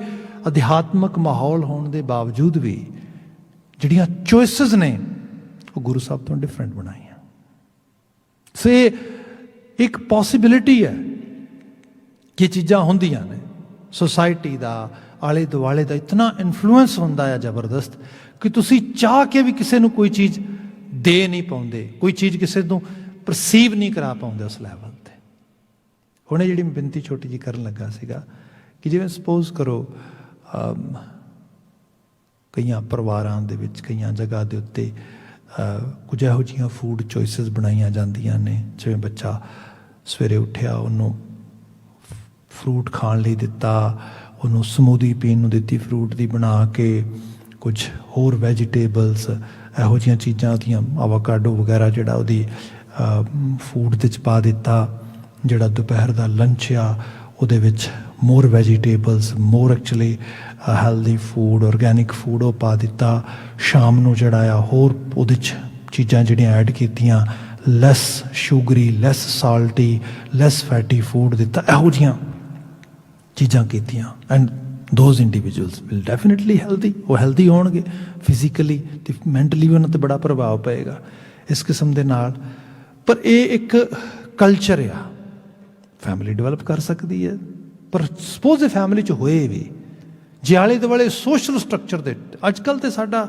ਅਧਿਆਤਮਕ ਮਾਹੌਲ ਹੋਣ ਦੇ ਬਾਵਜੂਦ ਵੀ ਜਿਹੜੀਆਂ ਚੋਇਸਿਸ ਨੇ ਉਹ ਗੁਰੂ ਸਾਹਿਬ ਤੋਂ ਡਿਫਰੈਂਟ ਬਣਾਈਆਂ। ਸੋ ਇਹ ਇੱਕ ਪੋਸੀਬਿਲਿਟੀ ਹੈ ਕਿ ਚੀਜ਼ਾਂ ਹੁੰਦੀਆਂ ਨੇ। ਸੋਸਾਇਟੀ ਦਾ, ਆਲੇ ਦੁਆਲੇ ਦਾ ਇਤਨਾ ਇਨਫਲੂਐਂਸ ਹੁੰਦਾ ਹੈ ਜ਼ਬਰਦਸਤ ਕਿ ਤੁਸੀਂ ਚਾਹ ਕੇ ਵੀ ਕਿਸੇ ਨੂੰ ਕੋਈ ਚੀਜ਼ ਦੇ ਨਹੀਂ ਪਾਉਂਦੇ, ਕੋਈ ਚੀਜ਼ ਕਿਸੇ ਨੂੰ ਪਰਸੀਵ ਨਹੀਂ ਕਰਾ ਪਾਉਂਦੇ ਉਸ ਲੈਵਲ 'ਤੇ। ਹੁਣ ਇਹ ਜਿਹੜੀ ਮੈਂ ਬੇਨਤੀ ਛੋਟੀ ਜਿਹੀ ਕਰਨ ਲੱਗਾ ਸੀਗਾ ਕਿ ਜਿਵੇਂ ਸਪੋਜ਼ ਕਰੋ ਕਈਆਂ ਪਰਿਵਾਰਾਂ ਦੇ ਵਿੱਚ, ਕਈਆਂ ਜਗ੍ਹਾ ਦੇ ਉੱਤੇ ਕੁਝ ਇਹੋ ਜਿਹੀਆਂ ਫੂਡ ਚੋਇਸਿਸ ਬਣਾਈਆਂ ਜਾਂਦੀਆਂ ਨੇ, ਜਿਵੇਂ ਬੱਚਾ ਸਵੇਰੇ ਉੱਠਿਆ, ਉਹਨੂੰ ਫਰੂਟ ਖਾਣ ਲਈ ਦਿੱਤਾ, ਉਹਨੂੰ ਸਮੂਦੀ ਪੀਣ ਨੂੰ ਦਿੱਤੀ ਫਰੂਟ ਦੀ ਬਣਾ ਕੇ, ਕੁਝ ਹੋਰ ਵੈਜੀਟੇਬਲਸ, ਇਹੋ ਜਿਹੀਆਂ ਚੀਜ਼ਾਂ ਉਹਦੀਆਂ, ਆਵਾਕਾਡੋ ਵਗੈਰਾ ਜਿਹੜਾ ਉਹਦੀ ਫੂਡ ਦੇ 'ਚ ਪਾ ਦਿੱਤਾ। ਜਿਹੜਾ ਦੁਪਹਿਰ ਦਾ ਲੰਚ ਆ ਉਹਦੇ ਵਿੱਚ more vegetables, more actually healthy food, organic food ਉਹ ਪਾ ਦਿੱਤਾ। ਸ਼ਾਮ ਨੂੰ ਜਿਹੜਾ ਆ ਹੋਰ ਉਹਦੇ 'ਚ ਚੀਜ਼ਾਂ ਜਿਹੜੀਆਂ ਐਡ ਕੀਤੀਆਂ, ਲੈਸ ਸ਼ੂਗਰੀ, ਲੈਸ ਸਾਲਟੀ, ਲੈਸ ਫੈਟੀ ਫੂਡ ਦਿੱਤਾ, ਇਹੋ ਜਿਹੀਆਂ ਚੀਜ਼ਾਂ ਕੀਤੀਆਂ। And those individuals will definitely healthy, ਉਹ ਹੈਲਦੀ ਹੋਣਗੇ ਫਿਜ਼ੀਕਲੀ ਅਤੇ ਮੈਂਟਲੀ ਵੀ ਉਹਨਾਂ 'ਤੇ ਬੜਾ ਪ੍ਰਭਾਵ ਪਏਗਾ ਇਸ ਕਿਸਮ ਦੇ ਨਾਲ। ਪਰ ਇਹ ਇੱਕ ਕਲਚਰ ਆ, ਫੈਮਿਲੀ ਡਿਵੈਲਪ ਕਰ ਸਕਦੀ ਹੈ। ਪਰ ਸਪੋਜ਼ ਇਹ ਫੈਮਿਲੀ 'ਚ ਹੋਏ ਵੀ, ਜੇ ਆਲੇ ਦੁਆਲੇ ਸੋਸ਼ਲ ਸਟਰਕਚਰ ਦੇ, ਅੱਜ ਕੱਲ੍ਹ ਤਾਂ ਸਾਡਾ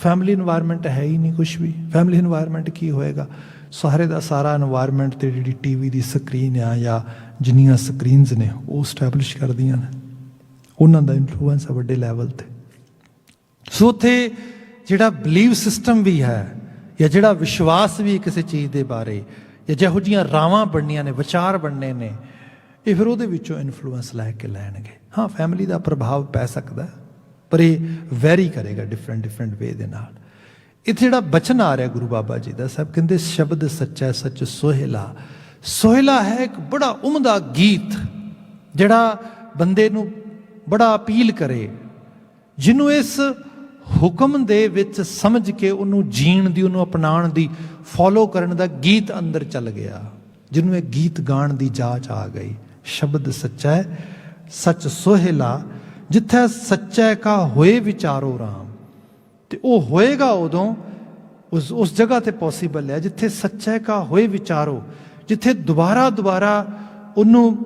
ਫੈਮਿਲੀ ਇਨਵਾਇਰਮੈਂਟ ਹੈ ਹੀ ਨਹੀਂ ਕੁਛ ਵੀ। ਫੈਮਿਲੀ ਇਨਵਾਇਰਮੈਂਟ ਕੀ ਹੋਏਗਾ? ਸਾਰੇ ਦਾ ਸਾਰਾ ਇਨਵਾਇਰਮੈਂਟ 'ਤੇ ਜਿਹੜੀ TV ਦੀ ਸਕਰੀਨ ਆ ਜਾਂ ਜਿੰਨੀਆਂ ਸਕਰੀਨਸ ਨੇ ਉਹ ਸਟੈਬਲਿਸ਼ ਕਰਦੀਆਂ ਨੇ, ਉਹਨਾਂ ਦਾ ਇਨਫਲੂਐਂਸ ਆ ਵੱਡੇ ਲੈਵਲ 'ਤੇ। ਸੋ ਉੱਥੇ ਜਿਹੜਾ ਬਲੀਵ ਸਿਸਟਮ ਵੀ ਹੈ ਜਾਂ ਜਿਹੜਾ ਵਿਸ਼ਵਾਸ ਵੀ ਕਿਸੇ ਚੀਜ਼ ਦੇ ਬਾਰੇ ਜਾਂ ਜਿਹੋ ਜਿਹੀਆਂ ਰਾਵਾਂ ਬਣਨੀਆਂ ਨੇ, ਵਿਚਾਰ ਬਣਨੇ ਨੇ, ਇਹ ਫਿਰ ਉਹਦੇ ਵਿੱਚੋਂ ਇਨਫਲੂਐਂਸ ਲੈ ਕੇ ਲੈਣਗੇ। ਹਾਂ, ਫੈਮਿਲੀ ਦਾ ਪ੍ਰਭਾਵ ਪੈ ਸਕਦਾ, ਪਰ ਇਹ ਵੈਰੀ ਕਰੇਗਾ ਡਿਫਰੈਂਟ ਵੇ ਦੇ ਨਾਲ। ਇੱਥੇ ਜਿਹੜਾ ਬਚਨ ਆ ਰਿਹਾ ਗੁਰੂ ਬਾਬਾ ਜੀ ਦਾ, ਸਾਹਿਬ ਕਹਿੰਦੇ ਸ਼ਬਦ ਸੱਚਾ ਸੱਚ ਸੋਹਿਲਾ। ਸੋਹਿਲਾ ਹੈ ਇੱਕ ਬੜਾ ਉਮਦਾ ਗੀਤ ਜਿਹੜਾ ਬੰਦੇ ਨੂੰ ਬੜਾ ਅਪੀਲ ਕਰੇ, ਜਿਹਨੂੰ ਇਸ ਹੁਕਮ ਦੇ ਵਿੱਚ ਸਮਝ ਕੇ ਉਹਨੂੰ ਜੀਣ ਦੀ, ਉਹਨੂੰ ਅਪਣਾਉਣ ਦੀ, ਫੋਲੋ ਕਰਨ ਦਾ ਗੀਤ ਅੰਦਰ ਚੱਲ ਗਿਆ, ਜਿਹਨੂੰ ਇਹ ਗੀਤ ਗਾਣ ਦੀ ਜਾਚ ਆ ਗਈ। ਸ਼ਬਦ ਸੱਚਾ ਹੈ ਸੱਚ ਸੋਹਿਲਾ, ਜਿੱਥੇ ਸੱਚਾ ਕਾ ਹੋਏ ਵਿਚਾਰੋ ਰਾਮ। ਤੇ ਉਹ ਹੋਏਗਾ ਉਦੋਂ ਉਸ ਜਗ੍ਹਾ ਤੇ ਪੋਸੀਬਲ ਹੈ ਜਿੱਥੇ ਸੱਚਾ ਕਾ ਹੋਏ ਵਿਚਾਰੋ, ਜਿੱਥੇ ਦੁਬਾਰਾ ਉਹਨੂੰ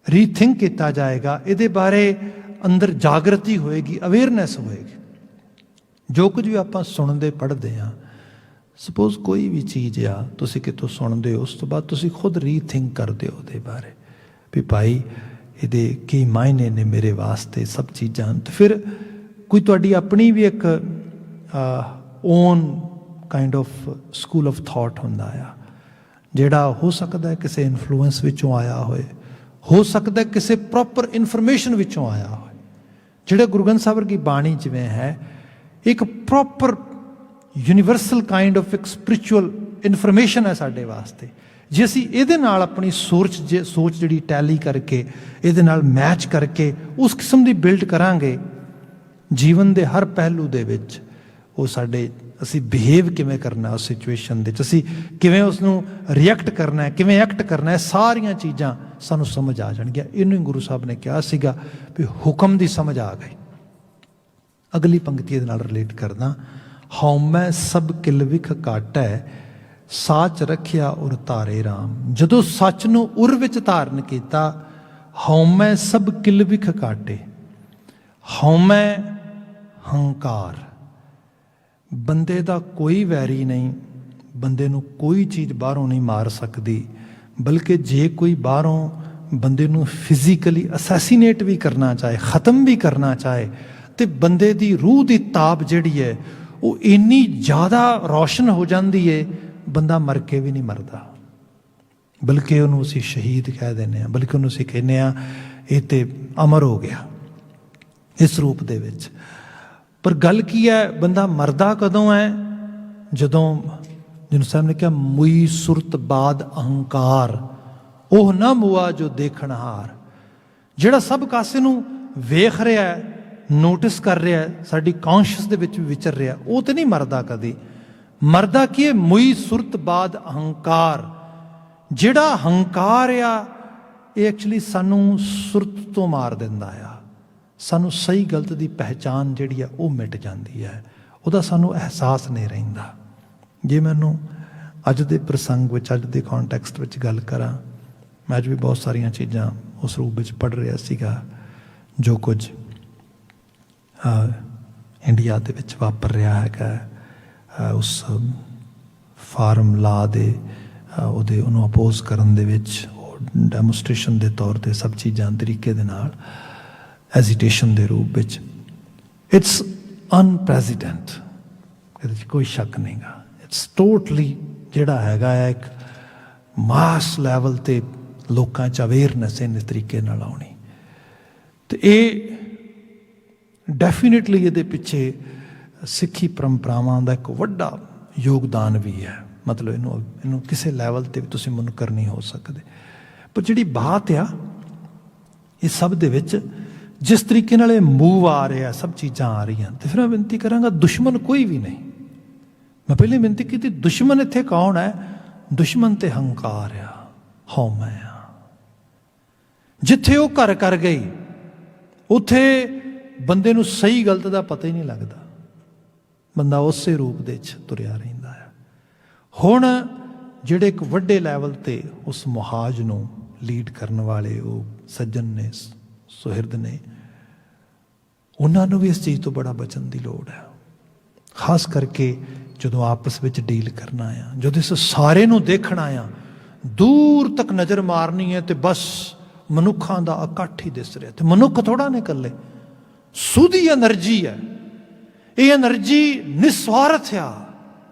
ਰੀਥਿੰਕ ਕੀਤਾ ਜਾਏਗਾ, ਇਹਦੇ ਬਾਰੇ ਅੰਦਰ ਜਾਗਰਤੀ ਹੋਏਗੀ, ਅਵੇਅਰਨੈਸ ਹੋਏਗੀ। ਜੋ ਕੁਝ ਵੀ ਆਪਾਂ ਸੁਣਦੇ ਪੜ੍ਹਦੇ ਹਾਂ, ਸਪੋਜ਼ ਕੋਈ ਵੀ ਚੀਜ਼ ਆ ਤੁਸੀਂ ਕਿਤੋਂ ਸੁਣਦੇ ਹੋ, ਉਸ ਤੋਂ ਬਾਅਦ ਤੁਸੀਂ ਖੁਦ ਰੀਥਿੰਕ ਕਰਦੇ ਹੋ ਉਹਦੇ ਬਾਰੇ ਵੀ ਭਾਈ ਇਹਦੇ ਕੀ ਮਾਇਨੇ ਨੇ ਮੇਰੇ ਵਾਸਤੇ, ਸਭ ਚੀਜ਼ਾਂ। ਤੇ ਫਿਰ ਕੋਈ ਤੁਹਾਡੀ ਆਪਣੀ ਵੀ ਇੱਕ own kind of school of thought ਹੁੰਦਾ ਆ, ਜਿਹੜਾ ਹੋ ਸਕਦਾ ਕਿਸੇ ਇਨਫਲੂਐਂਸ ਵਿੱਚੋਂ ਆਇਆ ਹੋਏ, ਹੋ ਸਕਦਾ ਕਿਸੇ ਪ੍ਰੋਪਰ ਇਨਫੋਰਮੇਸ਼ਨ ਵਿੱਚੋਂ ਆਇਆ ਹੋਏ। ਜਿਹੜੇ ਗੁਰੂ ਗ੍ਰੰਥ ਸਾਹਿਬ ਵਰਗੀ ਬਾਣੀ ਜਿਵੇਂ ਹੈ, ਇੱਕ ਪ੍ਰੋਪਰ ਯੂਨੀਵਰਸਲ ਕਾਈਂਡ ਆਫ ਇੱਕ ਸਪਿਰਿਚੁਅਲ ਇਨਫੋਰਮੇਸ਼ਨ ਹੈ ਸਾਡੇ ਵਾਸਤੇ। ਜੇ ਅਸੀਂ ਇਹਦੇ ਨਾਲ ਆਪਣੀ ਸੋਚ ਜਿਹੜੀ ਟੈਲੀ ਕਰਕੇ, ਇਹਦੇ ਨਾਲ ਮੈਚ ਕਰਕੇ ਉਸ ਕਿਸਮ ਦੀ ਬਿਲਡ ਕਰਾਂਗੇ, ਜੀਵਨ ਦੇ ਹਰ ਪਹਿਲੂ ਦੇ ਵਿੱਚ ਉਹ ਸਾਡੇ, ਅਸੀਂ ਬਿਹੇਵ ਕਿਵੇਂ ਕਰਨਾ ਉਸ ਸਿਚੁਏਸ਼ਨ ਦੇ ਵਿੱਚ, ਅਸੀਂ ਕਿਵੇਂ ਉਸ ਨੂੰ ਰਿਐਕਟ ਕਰਨਾ, ਕਿਵੇਂ ਐਕਟ ਕਰਨਾ, ਸਾਰੀਆਂ ਚੀਜ਼ਾਂ ਸਾਨੂੰ ਸਮਝ ਆ ਜਾਣਗੀਆਂ। ਇਹਨੂੰ ਹੀ ਗੁਰੂ ਸਾਹਿਬ ਨੇ ਕਿਹਾ ਸੀਗਾ ਵੀ ਹੁਕਮ ਦੀ ਸਮਝ ਆ ਗਈ। ਅਗਲੀ ਪੰਕਤੀ ਇਹਦੇ ਨਾਲ ਰਿਲੇਟ ਕਰਦਾ, ਹਉਮੈ ਸਭ ਕਿਲ ਵਿਖ ਕਾਟੈ, ਸਾਚ ਰੱਖਿਆ ਉਰ ਧਾਰੇ ਰਾਮ। ਜਦੋਂ ਸੱਚ ਨੂੰ ਉਰ ਵਿੱਚ ਧਾਰਨ ਕੀਤਾ, ਹਉਮੈ ਸਭ ਕਿਲ ਵਿਖ ਕਾਟੇ। ਹਉਮੈ ਹੰਕਾਰ, ਬੰਦੇ ਦਾ ਕੋਈ ਵੈਰੀ ਨਹੀਂ, ਬੰਦੇ ਨੂੰ ਕੋਈ ਚੀਜ਼ ਬਾਹਰੋਂ ਨਹੀਂ ਮਾਰ ਸਕਦੀ, ਬਲਕਿ ਜੇ ਕੋਈ ਬਾਹਰੋਂ ਬੰਦੇ ਨੂੰ ਫਿਜ਼ੀਕਲੀ ਅਸੈਸੀਨੇਟ ਵੀ ਕਰਨਾ ਚਾਹੇ, ਖ਼ਤਮ ਵੀ ਕਰਨਾ ਚਾਹੇ, ਤੇ ਬੰਦੇ ਦੀ ਰੂਹ ਦੀ ਤਾਪ ਜਿਹੜੀ ਹੈ ਉਹ ਇੰਨੀ ਜ਼ਿਆਦਾ ਰੌਸ਼ਨ ਹੋ ਜਾਂਦੀ ਹੈ, ਬੰਦਾ ਮਰ ਕੇ ਵੀ ਨਹੀਂ ਮਰਦਾ, ਬਲਕਿ ਉਹਨੂੰ ਅਸੀਂ ਸ਼ਹੀਦ ਕਹਿ ਦਿੰਦੇ ਹਾਂ, ਬਲਕਿ ਉਹਨੂੰ ਅਸੀਂ ਕਹਿੰਦੇ ਹਾਂ ਇਹ ਤੇ ਅਮਰ ਹੋ ਗਿਆ ਇਸ ਰੂਪ ਦੇ ਵਿੱਚ। ਪਰ ਗੱਲ ਕੀ ਹੈ, ਬੰਦਾ ਮਰਦਾ ਕਦੋਂ ਹੈ? ਜਦੋਂ ਜਿਹਨੂੰ ਸਾਹਿਬ ਨੇ ਕਿਹਾ ਮੁਈ ਸੁਰਤ ਬਾਦ ਅਹੰਕਾਰ, ਉਹ ਨਾ ਮੁਆ ਜੋ ਦੇਖਣਹਾਰ। ਜਿਹੜਾ ਸਭ ਕਾਸੇ ਨੂੰ ਵੇਖ ਰਿਹਾ, ਨੋਟਿਸ ਕਰ ਰਿਹਾ, ਸਾਡੀ ਕੌਨਸ਼ੀਅਸ ਦੇ ਵਿੱਚ ਵੀ ਵਿਚਰ ਰਿਹਾ, ਉਹ ਤੇ ਨਹੀਂ ਮਰਦਾ ਕਦੀ। ਮਰਦਾ ਕੀ ਹੈ? ਮੁਈ ਸੁਰਤ ਬਾਦ ਅਹੰਕਾਰ। ਜਿਹੜਾ ਹੰਕਾਰ ਆ, ਇਹ ਐਕਚੁਅਲੀ ਸਾਨੂੰ ਸੁਰਤ ਤੋਂ ਮਾਰ ਦਿੰਦਾ ਆ, ਸਾਨੂੰ ਸਹੀ ਗਲਤ ਦੀ ਪਹਿਚਾਨ ਜਿਹੜੀ ਆ ਉਹ ਮਿਟ ਜਾਂਦੀ ਹੈ, ਉਹਦਾ ਸਾਨੂੰ ਅਹਿਸਾਸ ਨਹੀਂ ਰਹਿੰਦਾ। ਜੇ ਮੈਨੂੰ ਅੱਜ ਦੇ ਪ੍ਰਸੰਗ ਵਿੱਚ, ਅੱਜ ਦੇ ਕੌਨਟੈਕਸਟ ਵਿੱਚ ਗੱਲ ਕਰਾਂ, ਮੈਂ ਅੱਜ ਵੀ ਬਹੁਤ ਸਾਰੀਆਂ ਚੀਜ਼ਾਂ ਉਸ ਰੂਪ ਵਿੱਚ ਪੜ੍ਹ ਰਿਹਾ ਸੀਗਾ, ਜੋ ਕੁਝ ਇੰਡੀਆ ਦੇ ਵਿੱਚ ਵਾਪਰ ਰਿਹਾ ਹੈਗਾ, ਉਸ ਫਾਰਮ ਲਾ ਦੇ ਉਹਨੂੰ ਅਪੋਜ਼ ਕਰਨ ਦੇ ਵਿੱਚ, ਉਹ ਡੈਮੋਸਟ੍ਰੇਸ਼ਨ ਦੇ ਤੌਰ 'ਤੇ ਸਭ ਚੀਜ਼ਾਂ ਤਰੀਕੇ ਦੇ ਨਾਲ, ਐਜੀਟੇਸ਼ਨ ਦੇ ਰੂਪ ਵਿੱਚ, ਇਟਸ ਅਨਪ੍ਰੈਸੀਡੈਂਟ, ਇਹਦੇ 'ਚ ਕੋਈ ਸ਼ੱਕ ਨਹੀਂਗਾ। ਇਟਸ ਟੋਟਲੀ ਜਿਹੜਾ ਹੈਗਾ ਹੈ ਇੱਕ ਮਾਸ ਲੈਵਲ 'ਤੇ ਲੋਕਾਂ 'ਚ ਅਵੇਅਰਨੈਸ ਇਸ ਤਰੀਕੇ ਨਾਲ ਆਉਣੀ, ਅਤੇ ਇਹ ਡੈਫੀਨੇਟਲੀ ਇਹਦੇ ਪਿੱਛੇ ਸਿੱਖੀ ਪਰੰਪਰਾਵਾਂ ਦਾ ਇੱਕ ਵੱਡਾ ਯੋਗਦਾਨ ਵੀ ਹੈ। ਮਤਲਬ ਇਹਨੂੰ ਕਿਸੇ ਲੈਵਲ 'ਤੇ ਵੀ ਤੁਸੀਂ ਮੁਨਕਰ ਨਹੀਂ ਹੋ ਸਕਦੇ। ਪਰ ਜਿਹੜੀ ਬਾਤ ਆ, ਇਹ ਸਭ ਦੇ ਵਿੱਚ ਜਿਸ ਤਰੀਕੇ ਨਾਲ ਇਹ ਮੂਵ ਆ ਰਿਹਾ, ਸਭ ਚੀਜ਼ਾਂ ਆ ਰਹੀਆਂ, ਤੇ ਫਿਰ ਮੈਂ ਬੇਨਤੀ ਕਰਾਂਗਾ, ਦੁਸ਼ਮਣ ਕੋਈ ਵੀ ਨਹੀਂ। ਮੈਂ ਪਹਿਲੇ ਬੇਨਤੀ ਕੀਤੀ, ਦੁਸ਼ਮਣ ਇੱਥੇ ਕੌਣ ਹੈ? ਦੁਸ਼ਮਣ ਤੇ ਹੰਕਾਰ ਆ, ਹਉਮੈ ਆ। ਜਿੱਥੇ ਉਹ ਘਰ ਕਰ ਗਈ, ਉੱਥੇ ਬੰਦੇ ਨੂੰ ਸਹੀ ਗਲਤ ਦਾ ਪਤਾ ਹੀ ਨਹੀਂ ਲੱਗਦਾ, ਬੰਦਾ ਉਸੇ ਰੂਪ ਦੇ ਵਿੱਚ ਤੁਰਿਆ ਰਹਿੰਦਾ ਆ। ਹੁਣ ਜਿਹੜੇ ਇੱਕ ਵੱਡੇ ਲੈਵਲ 'ਤੇ ਉਸ ਮੁਹਾਜ ਨੂੰ ਲੀਡ ਕਰਨ ਵਾਲੇ ਉਹ ਸੱਜਣ ਨੇ, ਸੁਹਿਰਦ ਨੇ, ਉਹਨਾਂ ਨੂੰ ਵੀ ਇਸ ਚੀਜ਼ ਤੋਂ ਬੜਾ ਬਚਣ ਦੀ ਲੋੜ ਹੈ। ਖਾਸ ਕਰਕੇ ਜਦੋਂ ਆਪਸ ਵਿੱਚ ਡੀਲ ਕਰਨਾ ਆ, ਜਦੋਂ ਇਸ ਸਾਰੇ ਨੂੰ ਦੇਖਣਾ ਆ, ਦੂਰ ਤੱਕ ਨਜ਼ਰ ਮਾਰਨੀ ਹੈ, ਤੇ ਬਸ ਮਨੁੱਖਾਂ ਦਾ ਇਕੱਠ ਹੀ ਦਿਸ ਰਿਹਾ, ਤੇ ਮਨੁੱਖ ਥੋੜ੍ਹਾ ਨੇ ਇਕੱਲੇ, ਸੁਧੀ ਐਨਰਜੀ ਹੈ। ਇਹ એનર્ਜੀ ਨਿਸਵਾਰਥ ਆ,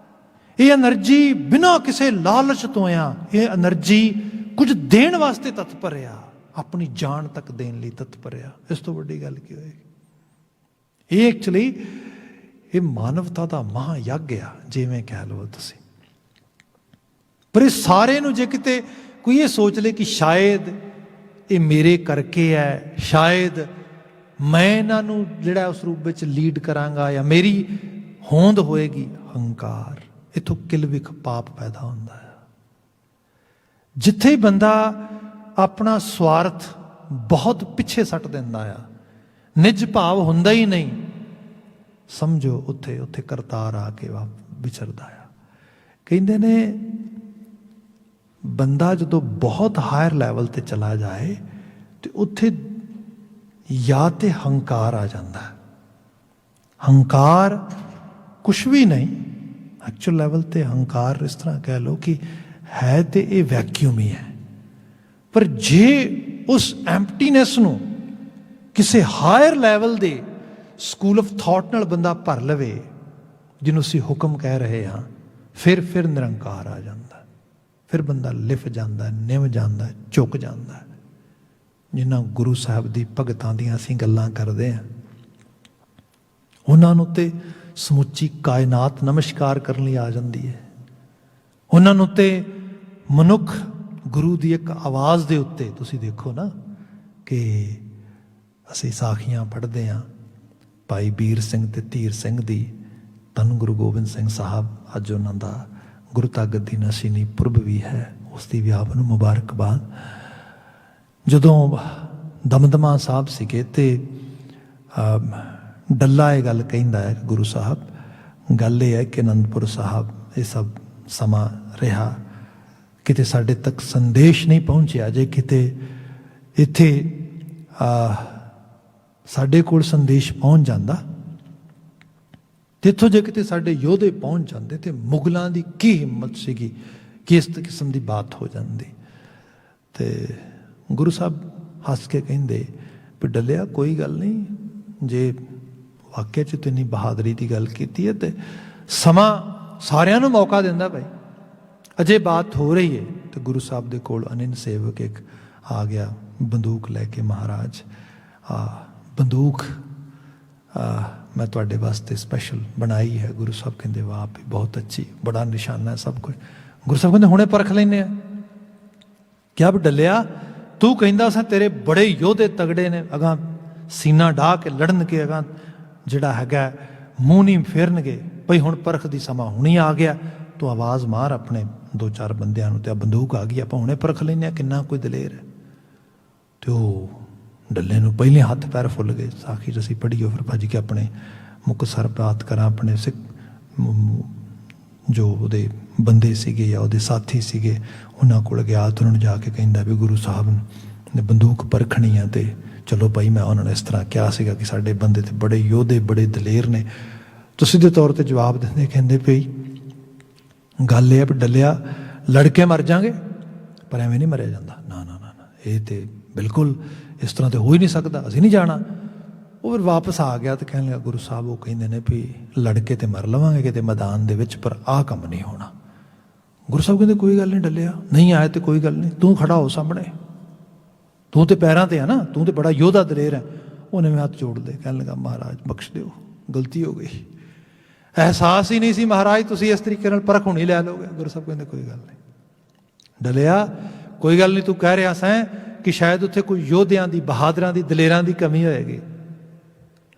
ਇਹ એનર્ਜੀ ਬਿਨਾਂ ਕਿਸੇ ਲਾਲਚ ਤੋਂ ਆ, ਇਹ એનર્ਜੀ ਕੁਝ ਦੇਣ ਵਾਸਤੇ ਤਤਪਰ ਆ, ਆਪਣੀ ਜਾਨ ਤੱਕ ਦੇਣ ਲਈ ਤਤਪਰ ਆ। ਇਸ ਤੋਂ ਵੱਡੀ ਗੱਲ ਕੀ ਹੋਏਗੀ? ਇਹ ਐਕਚੁਅਲੀ ਇਹ ਮਾਨਵਤਾ ਦਾ ਮਹਾਯੱਗ ਆ, ਜਿਵੇਂ ਕਹਿ ਲਓ ਤੁਸੀਂ। ਪਰ ਇਹ ਸਾਰੇ ਨੂੰ ਜੇ ਕਿਤੇ ਕੋਈ ਇਹ ਸੋਚ ਲੇ ਕਿ ਸ਼ਾਇਦ ਇਹ ਮੇਰੇ ਕਰਕੇ ਹੈ, ਸ਼ਾਇਦ ਮੈਂ ਇਹਨਾਂ ਨੂੰ ਜਿਹੜਾ ਉਸ ਰੂਪ ਵਿੱਚ ਲੀਡ ਕਰਾਂਗਾ ਜਾਂ ਮੇਰੀ ਹੋਂਦ ਹੋਏਗੀ, ਹੰਕਾਰ, ਇੱਥੋਂ ਕਿਲਵਿਖ ਪਾਪ ਪੈਦਾ ਹੁੰਦਾ ਹੈ। ਜਿੱਥੇ ਹੀ ਬੰਦਾ ਆਪਣਾ ਸਵਾਰਥ ਬਹੁਤ ਪਿੱਛੇ ਸੱਟ ਦਿੰਦਾ ਆ, ਨਿਜ ਭਾਵ ਹੁੰਦਾ ਹੀ ਨਹੀਂ, ਸਮਝੋ ਉੱਥੇ ਉੱਥੇ ਕਰਤਾਰ ਆ ਕੇ ਵਿਚਰਦਾ ਆ। ਕਹਿੰਦੇ ਨੇ ਬੰਦਾ ਜਦੋਂ ਬਹੁਤ ਹਾਇਰ ਲੈਵਲ ਤੇ ਚਲਾ ਜਾਏ ਤੇ ਉੱਥੇ ਜਾਂ ਤੇ ਹੰਕਾਰ ਆ ਜਾਂਦਾ। ਹੰਕਾਰ ਕੁਛ ਵੀ ਨਹੀਂ, ਐਕਚੁਅਲ ਲੈਵਲ ਤੇ ਹੰਕਾਰ ਇਸ ਤਰ੍ਹਾਂ ਕਹਿ ਲਓ ਕਿ ਹੈ ਤੇ ਇਹ ਵੈਕਿਊਮ ਹੀ ਹੈ। ਪਰ ਜੇ ਉਸ ਐਮਪਟੀਨੈਸ ਨੂੰ ਕਿਸੇ ਹਾਇਰ ਲੈਵਲ ਦੇ ਸਕੂਲ ਆਫ ਥਾਟ ਨਾਲ ਬੰਦਾ ਭਰ ਲਵੇ, ਜਿਹਨੂੰ ਅਸੀਂ ਹੁਕਮ ਕਹਿ ਰਹੇ ਹਾਂ, ਫਿਰ ਨਿਰੰਕਾਰ ਆ ਜਾਂਦਾ। ਫਿਰ ਬੰਦਾ ਲਿਫ ਜਾਂਦਾ, ਨਿਭ ਜਾਂਦਾ, ਝੁਕ ਜਾਂਦਾ। ਜਿਨ੍ਹਾਂ ਗੁਰੂ ਸਾਹਿਬ ਦੀ ਭਗਤਾਂ ਦੀਆਂ ਅਸੀਂ ਗੱਲਾਂ ਕਰਦੇ ਹਾਂ, ਉਹਨਾਂ ਨੂੰ ਤੇ ਸਮੁੱਚੀ ਕਾਇਨਾਤ ਨਮਸਕਾਰ ਕਰਨ ਲਈ ਆ ਜਾਂਦੀ ਹੈ। ਉਹਨਾਂ ਨੂੰ ਤੇ ਮਨੁੱਖ ਗੁਰੂ ਦੀ ਇੱਕ ਆਵਾਜ਼ ਦੇ ਉੱਤੇ, ਤੁਸੀਂ ਦੇਖੋ ਨਾ ਕਿ ਅਸੀਂ ਸਾਖੀਆਂ ਪੜ੍ਹਦੇ ਹਾਂ ਭਾਈ ਵੀਰ ਸਿੰਘ ਤੇ ਧੀਰ ਸਿੰਘ ਦੀ, ਧੰਨ ਗੁਰੂ ਗੋਬਿੰਦ ਸਿੰਘ ਸਾਹਿਬ, ਅੱਜ ਉਹਨਾਂ ਦਾ ਗੁਰਤਾਗਤ ਦੀ ਨਸ਼ੀਨੀ ਪੁਰਬ ਵੀ ਹੈ, ਉਸ ਦੀ ਵੀ ਆਪ ਨੂੰ ਮੁਬਾਰਕਬਾਦ। ਜਦੋਂ ਦਮਦਮਾ ਸਾਹਿਬ ਸੀਗੇ ਤੇ ਡੱਲਾ ਇਹ ਗੱਲ ਕਹਿੰਦਾ ਹੈ ਗੁਰੂ ਸਾਹਿਬ, ਗੱਲ ਇਹ ਹੈ ਕਿ ਅਨੰਦਪੁਰ ਸਾਹਿਬ ਇਹ ਸਭ ਸਮਾਂ ਰਿਹਾ, ਕਿਤੇ ਸਾਡੇ ਤੱਕ ਸੰਦੇਸ਼ ਨਹੀਂ ਪਹੁੰਚਿਆ। ਜੇ ਕਿਤੇ ਇੱਥੇ ਸਾਡੇ ਕੋਲ ਸੰਦੇਸ਼ ਪਹੁੰਚ ਜਾਂਦਾ ਤੇ ਇੱਥੋਂ ਜੇ ਕਿਤੇ ਸਾਡੇ ਯੋਧੇ ਪਹੁੰਚ ਜਾਂਦੇ ਤੇ ਮੁਗਲਾਂ ਦੀ ਕੀ ਹਿੰਮਤ ਸੀਗੀ ਕਿ ਇਸ ਕਿਸਮ ਦੀ ਬਾਤ ਹੋ ਜਾਂਦੀ। ਤੇ ਗੁਰੂ ਸਾਹਿਬ ਹੱਸ ਕੇ ਕਹਿੰਦੇ ਵੀ ਡੱਲਿਆ ਕੋਈ ਗੱਲ ਨਹੀਂ, ਜੇ ਵਾਕਿਆ 'ਚ ਤੂੰ ਇੰਨੀ ਬਹਾਦਰੀ ਦੀ ਗੱਲ ਕੀਤੀ ਹੈ ਤੇ ਸਮਾਂ ਸਾਰਿਆਂ ਨੂੰ ਮੌਕਾ ਦਿੰਦਾ ਭਾਈ, ਅਜੇ ਬਾਤ ਹੋ ਰਹੀ ਹੈ। ਤੇ ਗੁਰੂ ਸਾਹਿਬ ਦੇ ਕੋਲ ਅਨੰਨ ਸੇਵਕ ਇੱਕ ਆ ਗਿਆ ਬੰਦੂਕ ਲੈ ਕੇ, ਮਹਾਰਾਜ ਬੰਦੂਕ ਮੈਂ ਤੁਹਾਡੇ ਵਾਸਤੇ ਸਪੈਸ਼ਲ ਬਣਾਈ ਹੈ। ਗੁਰੂ ਸਾਹਿਬ ਕਹਿੰਦੇ ਵਾਹ ਵੀ ਬਹੁਤ ਅੱਛੀ, ਬੜਾ ਨਿਸ਼ਾਨਾ ਹੈ ਸਭ ਕੁਝ। ਗੁਰੂ ਸਾਹਿਬ ਕਹਿੰਦੇ ਹੁਣੇ ਪਰਖ ਲੈਂਦੇ ਆ। ਕਿਹਾ ਵੀ ਡੱਲਿਆ ਤੂੰ ਕਹਿੰਦਾ ਸਾਂ ਤੇਰੇ ਬੜੇ ਯੋਧੇ ਤਗੜੇ ਨੇ, ਅਗਾਂ ਸੀਨਾ ਡਾਹ ਕੇ ਲੜਨਗੇ, ਅਗਾਂ ਜਿਹੜਾ ਹੈਗਾ ਮੂੰਹ ਨਹੀਂ ਫੇਰਨਗੇ, ਭਈ ਹੁਣ ਪਰਖ ਦੀ ਸਮਾਂ ਹੁਣੀ ਆ ਗਿਆ, ਤੂੰ ਆਵਾਜ਼ ਮਾਰ ਆਪਣੇ 2-4 ਬੰਦਿਆਂ ਨੂੰ ਤੇ ਆ ਬੰਦੂਕ ਆ ਗਈ, ਆਪਾਂ ਹੁਣੇ ਪਰਖ ਲੈਂਦੇ ਹਾਂ ਕਿੰਨਾ ਕੋਈ ਦਲੇਰ ਹੈ। ਤੇ ਉਹ ਡੱਲੇ ਨੂੰ ਪਹਿਲੇ ਹੱਥ ਪੈਰ ਫੁੱਲ ਗਏ। ਸਾਖੀ ਅਸੀਂ ਪੜ੍ਹੀਓ ਫਿਰ ਭੱਜ ਕੇ ਆਪਣੇ ਮੁਕਤਸਰ ਬਾਤ ਕਰਾਂ, ਆਪਣੇ ਸਿੱਖ ਜੋ ਉਹਦੇ ਬੰਦੇ ਸੀਗੇ ਜਾਂ ਉਹਦੇ ਸਾਥੀ ਸੀਗੇ ਉਹਨਾਂ ਕੋਲ ਗਿਆ ਤੇ ਉਹਨਾਂ ਨੂੰ ਜਾ ਕੇ ਕਹਿੰਦਾ ਵੀ ਗੁਰੂ ਸਾਹਿਬ ਨੇ ਬੰਦੂਕ ਪਰਖਣੀ ਆ, ਤੇ ਚਲੋ ਭਾਈ ਮੈਂ ਉਹਨਾਂ ਨੂੰ ਇਸ ਤਰ੍ਹਾਂ ਕਿਹਾ ਸੀਗਾ ਕਿ ਸਾਡੇ ਬੰਦੇ ਤੇ ਬੜੇ ਯੋਧੇ ਬੜੇ ਦਲੇਰ ਨੇ। ਤੁਸੀਂ ਦੇ ਤੌਰ ਤੇ ਜਵਾਬ ਦਿੰਦੇ ਕਹਿੰਦੇ ਭਈ ਗੱਲ ਇਹ ਵੀ ਡੱਲਿਆ ਲੜਕੇ ਮਰ ਜਾਗੇ ਪਰ ਐਵੇਂ ਨਹੀਂ ਮਰਿਆ ਜਾਂਦਾ। ਨਾ ਨਾ ਨਾ ਨਾ, ਇਹ ਤੇ ਬਿਲਕੁਲ ਇਸ ਤਰ੍ਹਾਂ ਤੇ ਹੋ ਹੀ ਨਹੀਂ ਸਕਦਾ, ਅਸੀਂ ਨਹੀਂ ਜਾਣਾ। ਉਹ ਫਿਰ ਵਾਪਸ ਆ ਗਿਆ ਤੇ ਕਹਿਣ ਲੱਗਾ ਗੁਰੂ ਸਾਹਿਬ ਉਹ ਕਹਿੰਦੇ ਨੇ ਵੀ ਲੜਕੇ ਤੇ ਮਰ ਲਵਾਂਗੇ ਕਿਤੇ ਮੈਦਾਨ ਦੇ ਵਿੱਚ, ਪਰ ਆਹ ਕੰਮ ਨਹੀਂ ਹੋਣਾ। ਗੁਰੂ ਸਾਹਿਬ ਕਹਿੰਦੇ ਕੋਈ ਗੱਲ ਨਹੀਂ ਡੱਲਿਆ, ਨਹੀਂ ਆਏ ਤੇ ਕੋਈ ਗੱਲ ਨਹੀਂ, ਤੂੰ ਖੜਾ ਹੋ ਸਾਹਮਣੇ, ਤੂੰ ਤੇ ਪੈਰਾਂ ਤੇ ਆ ਨਾ, ਤੂੰ ਤੇ ਬੜਾ ਯੋਧਾ ਦਲੇਰ ਹੈ। ਉਹਨੇ ਵੀ ਹੱਥ ਜੋੜ ਲਏ, ਕਹਿਣ ਲੱਗਾ ਮਹਾਰਾਜ ਬਖਸ਼ ਦਿਓ, ਗਲਤੀ ਹੋ ਗਈ, ਅਹਿਸਾਸ ਹੀ ਨਹੀਂ ਸੀ ਮਹਾਰਾਜ ਤੁਸੀਂ ਇਸ ਤਰੀਕੇ ਨਾਲ ਪਰਖ ਹੁਣੀ ਲੈ ਲਓਗੇ। ਗੁਰੂ ਸਾਹਿਬ ਕਹਿੰਦੇ ਕੋਈ ਗੱਲ ਨਹੀਂ ਡਲਿਆ, ਕੋਈ ਗੱਲ ਨਹੀਂ, ਤੂੰ ਕਹਿ ਰਿਹਾ ਸੈਂ ਕਿ ਸ਼ਾਇਦ ਉੱਥੇ ਕੋਈ ਯੋਧਿਆਂ ਦੀ, ਬਹਾਦਰਾਂ ਦੀ, ਦਲੇਰਾਂ ਦੀ ਕਮੀ ਹੋਏਗੀ।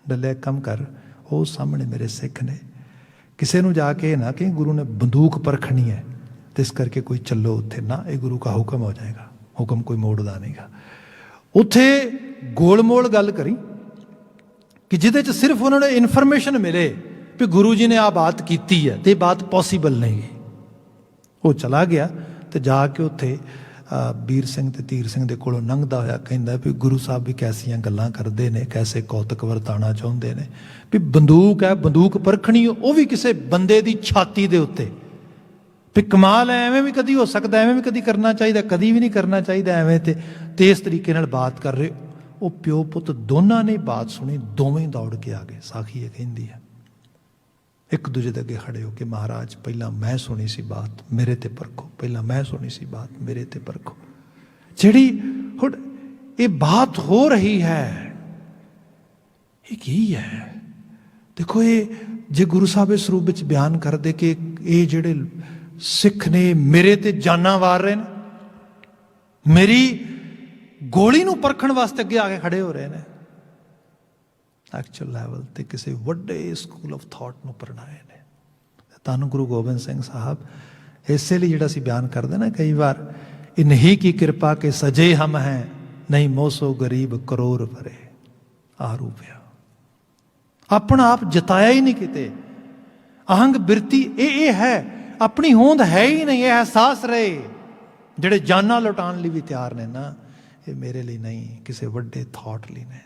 ਡਲਿਆ ਕੰਮ ਕਰ, ਉਹ ਸਾਹਮਣੇ ਮੇਰੇ ਸਿੱਖ ਨੇ, ਕਿਸੇ ਨੂੰ ਜਾ ਕੇ ਨਾ ਕਿ ਗੁਰੂ ਨੇ ਬੰਦੂਕ ਪਰਖਣੀ ਹੈ ਤੇ ਇਸ ਕਰਕੇ ਕੋਈ ਚੱਲੋ ਉੱਥੇ ਨਾ, ਇਹ ਗੁਰੂ ਕਾ ਹੁਕਮ ਹੋ ਜਾਏਗਾ, ਹੁਕਮ ਕੋਈ ਮੋੜਦਾ ਨਹੀਂਗਾ। ਉੱਥੇ ਗੋਲਮੋਲ ਗੱਲ ਕਰੀ ਕਿ ਜਿਹਦੇ 'ਚ ਸਿਰਫ ਉਹਨਾਂ ਨੂੰ ਇਨਫੋਰਮੇਸ਼ਨ ਮਿਲੇ ਵੀ ਗੁਰੂ ਜੀ ਨੇ ਆਹ ਬਾਤ ਕੀਤੀ ਹੈ ਤੇ ਇਹ ਬਾਤ ਪੋਸੀਬਲ ਨਹੀਂ ਹੈ। ਉਹ ਚਲਾ ਗਿਆ ਤੇ ਜਾ ਕੇ ਉੱਥੇ ਵੀਰ ਸਿੰਘ ਤੇ ਧੀਰ ਸਿੰਘ ਦੇ ਕੋਲੋਂ ਲੰਘਦਾ ਹੋਇਆ ਕਹਿੰਦਾ ਵੀ ਗੁਰੂ ਸਾਹਿਬ ਵੀ ਕੈਸੀਆਂ ਗੱਲਾਂ ਕਰਦੇ ਨੇ, ਕੈਸੇ ਕੌਤਕ ਵਰਤਾਉਣਾ ਚਾਹੁੰਦੇ ਨੇ, ਵੀ ਬੰਦੂਕ ਹੈ, ਬੰਦੂਕ ਪਰਖਣੀ, ਉਹ ਵੀ ਕਿਸੇ ਬੰਦੇ ਦੀ ਛਾਤੀ ਦੇ ਉੱਤੇ, ਵੀ ਕਮਾਲ ਹੈ, ਐਵੇਂ ਵੀ ਕਦੀ ਹੋ ਸਕਦਾ, ਐਵੇਂ ਵੀ ਕਦੀ ਕਰਨਾ ਚਾਹੀਦਾ, ਕਦੀ ਵੀ ਨਹੀਂ ਕਰਨਾ ਚਾਹੀਦਾ ਐਵੇਂ। ਤੇ ਇਸ ਤਰੀਕੇ ਨਾਲ ਬਾਤ ਕਰ ਰਹੇ। ਉਹ ਪਿਓ ਪੁੱਤ ਦੋਨਾਂ ਨੇ ਬਾਤ ਸੁਣੀ, ਦੋਵੇਂ ਦੌੜ ਕੇ ਆ ਗਏ। ਸਾਖੀ ਇਹ ਕਹਿੰਦੀ ਹੈ एक दूजे के अगे खड़े हो के महाराज पहला मैं सुनी सी बात मेरे ते परखो, पहला मैं सुनी सी बात मेरे ते परखो। जिहड़ी हुण ये बात हो रही है ये की है? देखो ये जे गुरु साहब इस रूप में बयान कर दे कि ये जिहड़े सिख ने मेरे ते जाना वार रहे हैं, मेरी गोली नूं परखण वास्ते अगे आके खड़े हो रहे हैं, एक्चुअल लैवल ते किसी वड्डे स्कूल ऑफ थॉट नूं परणाए ने। धन गुरु गोबिंद सिंह साहब इसे लिए जिहड़ा बयान करते ना कई बार, इन्हीं की कृपा के सजे हम हैं, नहीं मोसो गरीब करोड़ भरे आ रूपया। अपना आप जताया ही नहीं किते, अहंग बिरती ये है, अपनी होंद है ही नहीं, ये एहसास रहे जिहड़े जाना लुटाण लई भी तैयार ने ना, ये मेरे लिए नहीं किसी वड्डे थॉट लई ने।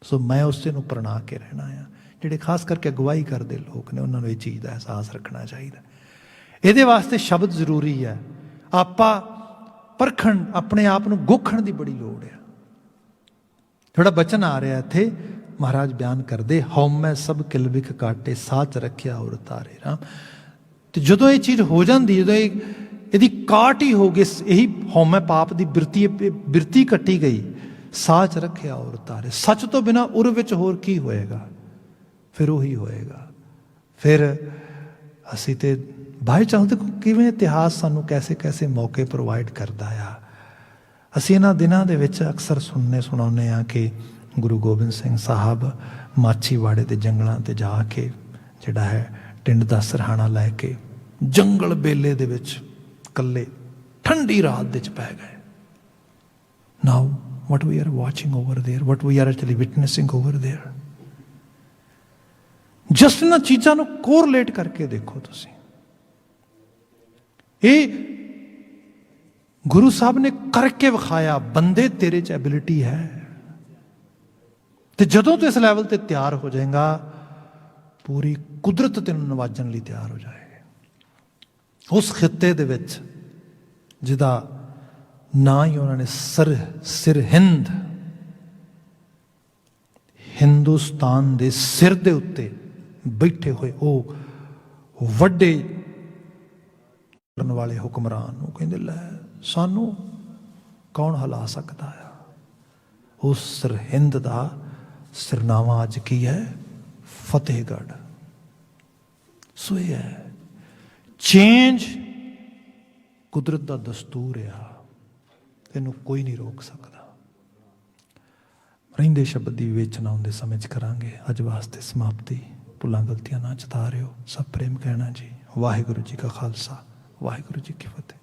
सो मैं उसे नूं प्रणा के रहना आ। जिहड़े खास करके अगवाई करते लोग ने उन्होंने ये चीज़ का एहसास रखना चाहिए। ये वास्ते शब्द जरूरी है, आपा परखण अपने आप नूं गोखण की बड़ी लोड़ है। थोड़ा बचन आ रहा इत्थे महाराज बयान करते, हौमै सब किल विख काटे साच रखिया और तारे राम। तो जो ये चीज़ हो जाती, जो यदि काट ही हो गई, यही हौमै पाप की बिरती कट्टी गई, साच रखिया और तारे। सच तो बिना उर विच होर की होएगा, फिर वही होएगा। फिर असी तो बाई चांस देखो किवें इतिहास सानू कैसे कैसे मौके प्रोवाइड करता आ। असी इन्हां दिनां दे विच अक्सर सुणाउने आ कि गुरु गोबिंद सिंह साहब माछीवाड़े के जंगलों ते जाके जिहड़ा है टिंड दा सरहाना लैके जंगल बेले दे विच कल्ले ठंडी रात दे च पै गए। Now what we are watching over there, what we are actually witnessing over there, just इन्हां चीज़ां नूं कोरिलेट करके देखो तुसीं। ये गुरु साहब ने करके विखाया, बंदे तेरे च एबिलिटी है, तो जदों तू इस लैवल ते तैयार हो जाएगा, पूरी कुदरत तेनों नवाजन लई तैयार हो जाएगी। उस खिते दे विच जिहदा ना ही उन्होंने सिर हिंद, हिंदुस्तान दे सिर दे उत्ते बैठे हुए वो वड्डे करने वाले हुक्मरान वो कहते लै सानू कौन हिला सकता है। उस सिर हिंद का सिरनामा अज की है, फतेहगढ़। सो ये है चेंज कुदरत का दस्तूर आ, तेनों कोई नहीं रोक सकता। रहिंदे शब्द की विवेचना आउंदे समय च करांगे। अज वास्ते समाप्ति। भुलां गलतियां ना चिता रहियो। सब प्रेम कहना जी। वाहिगुरू जी का खालसा, वाहिगुरू जी की फतेह।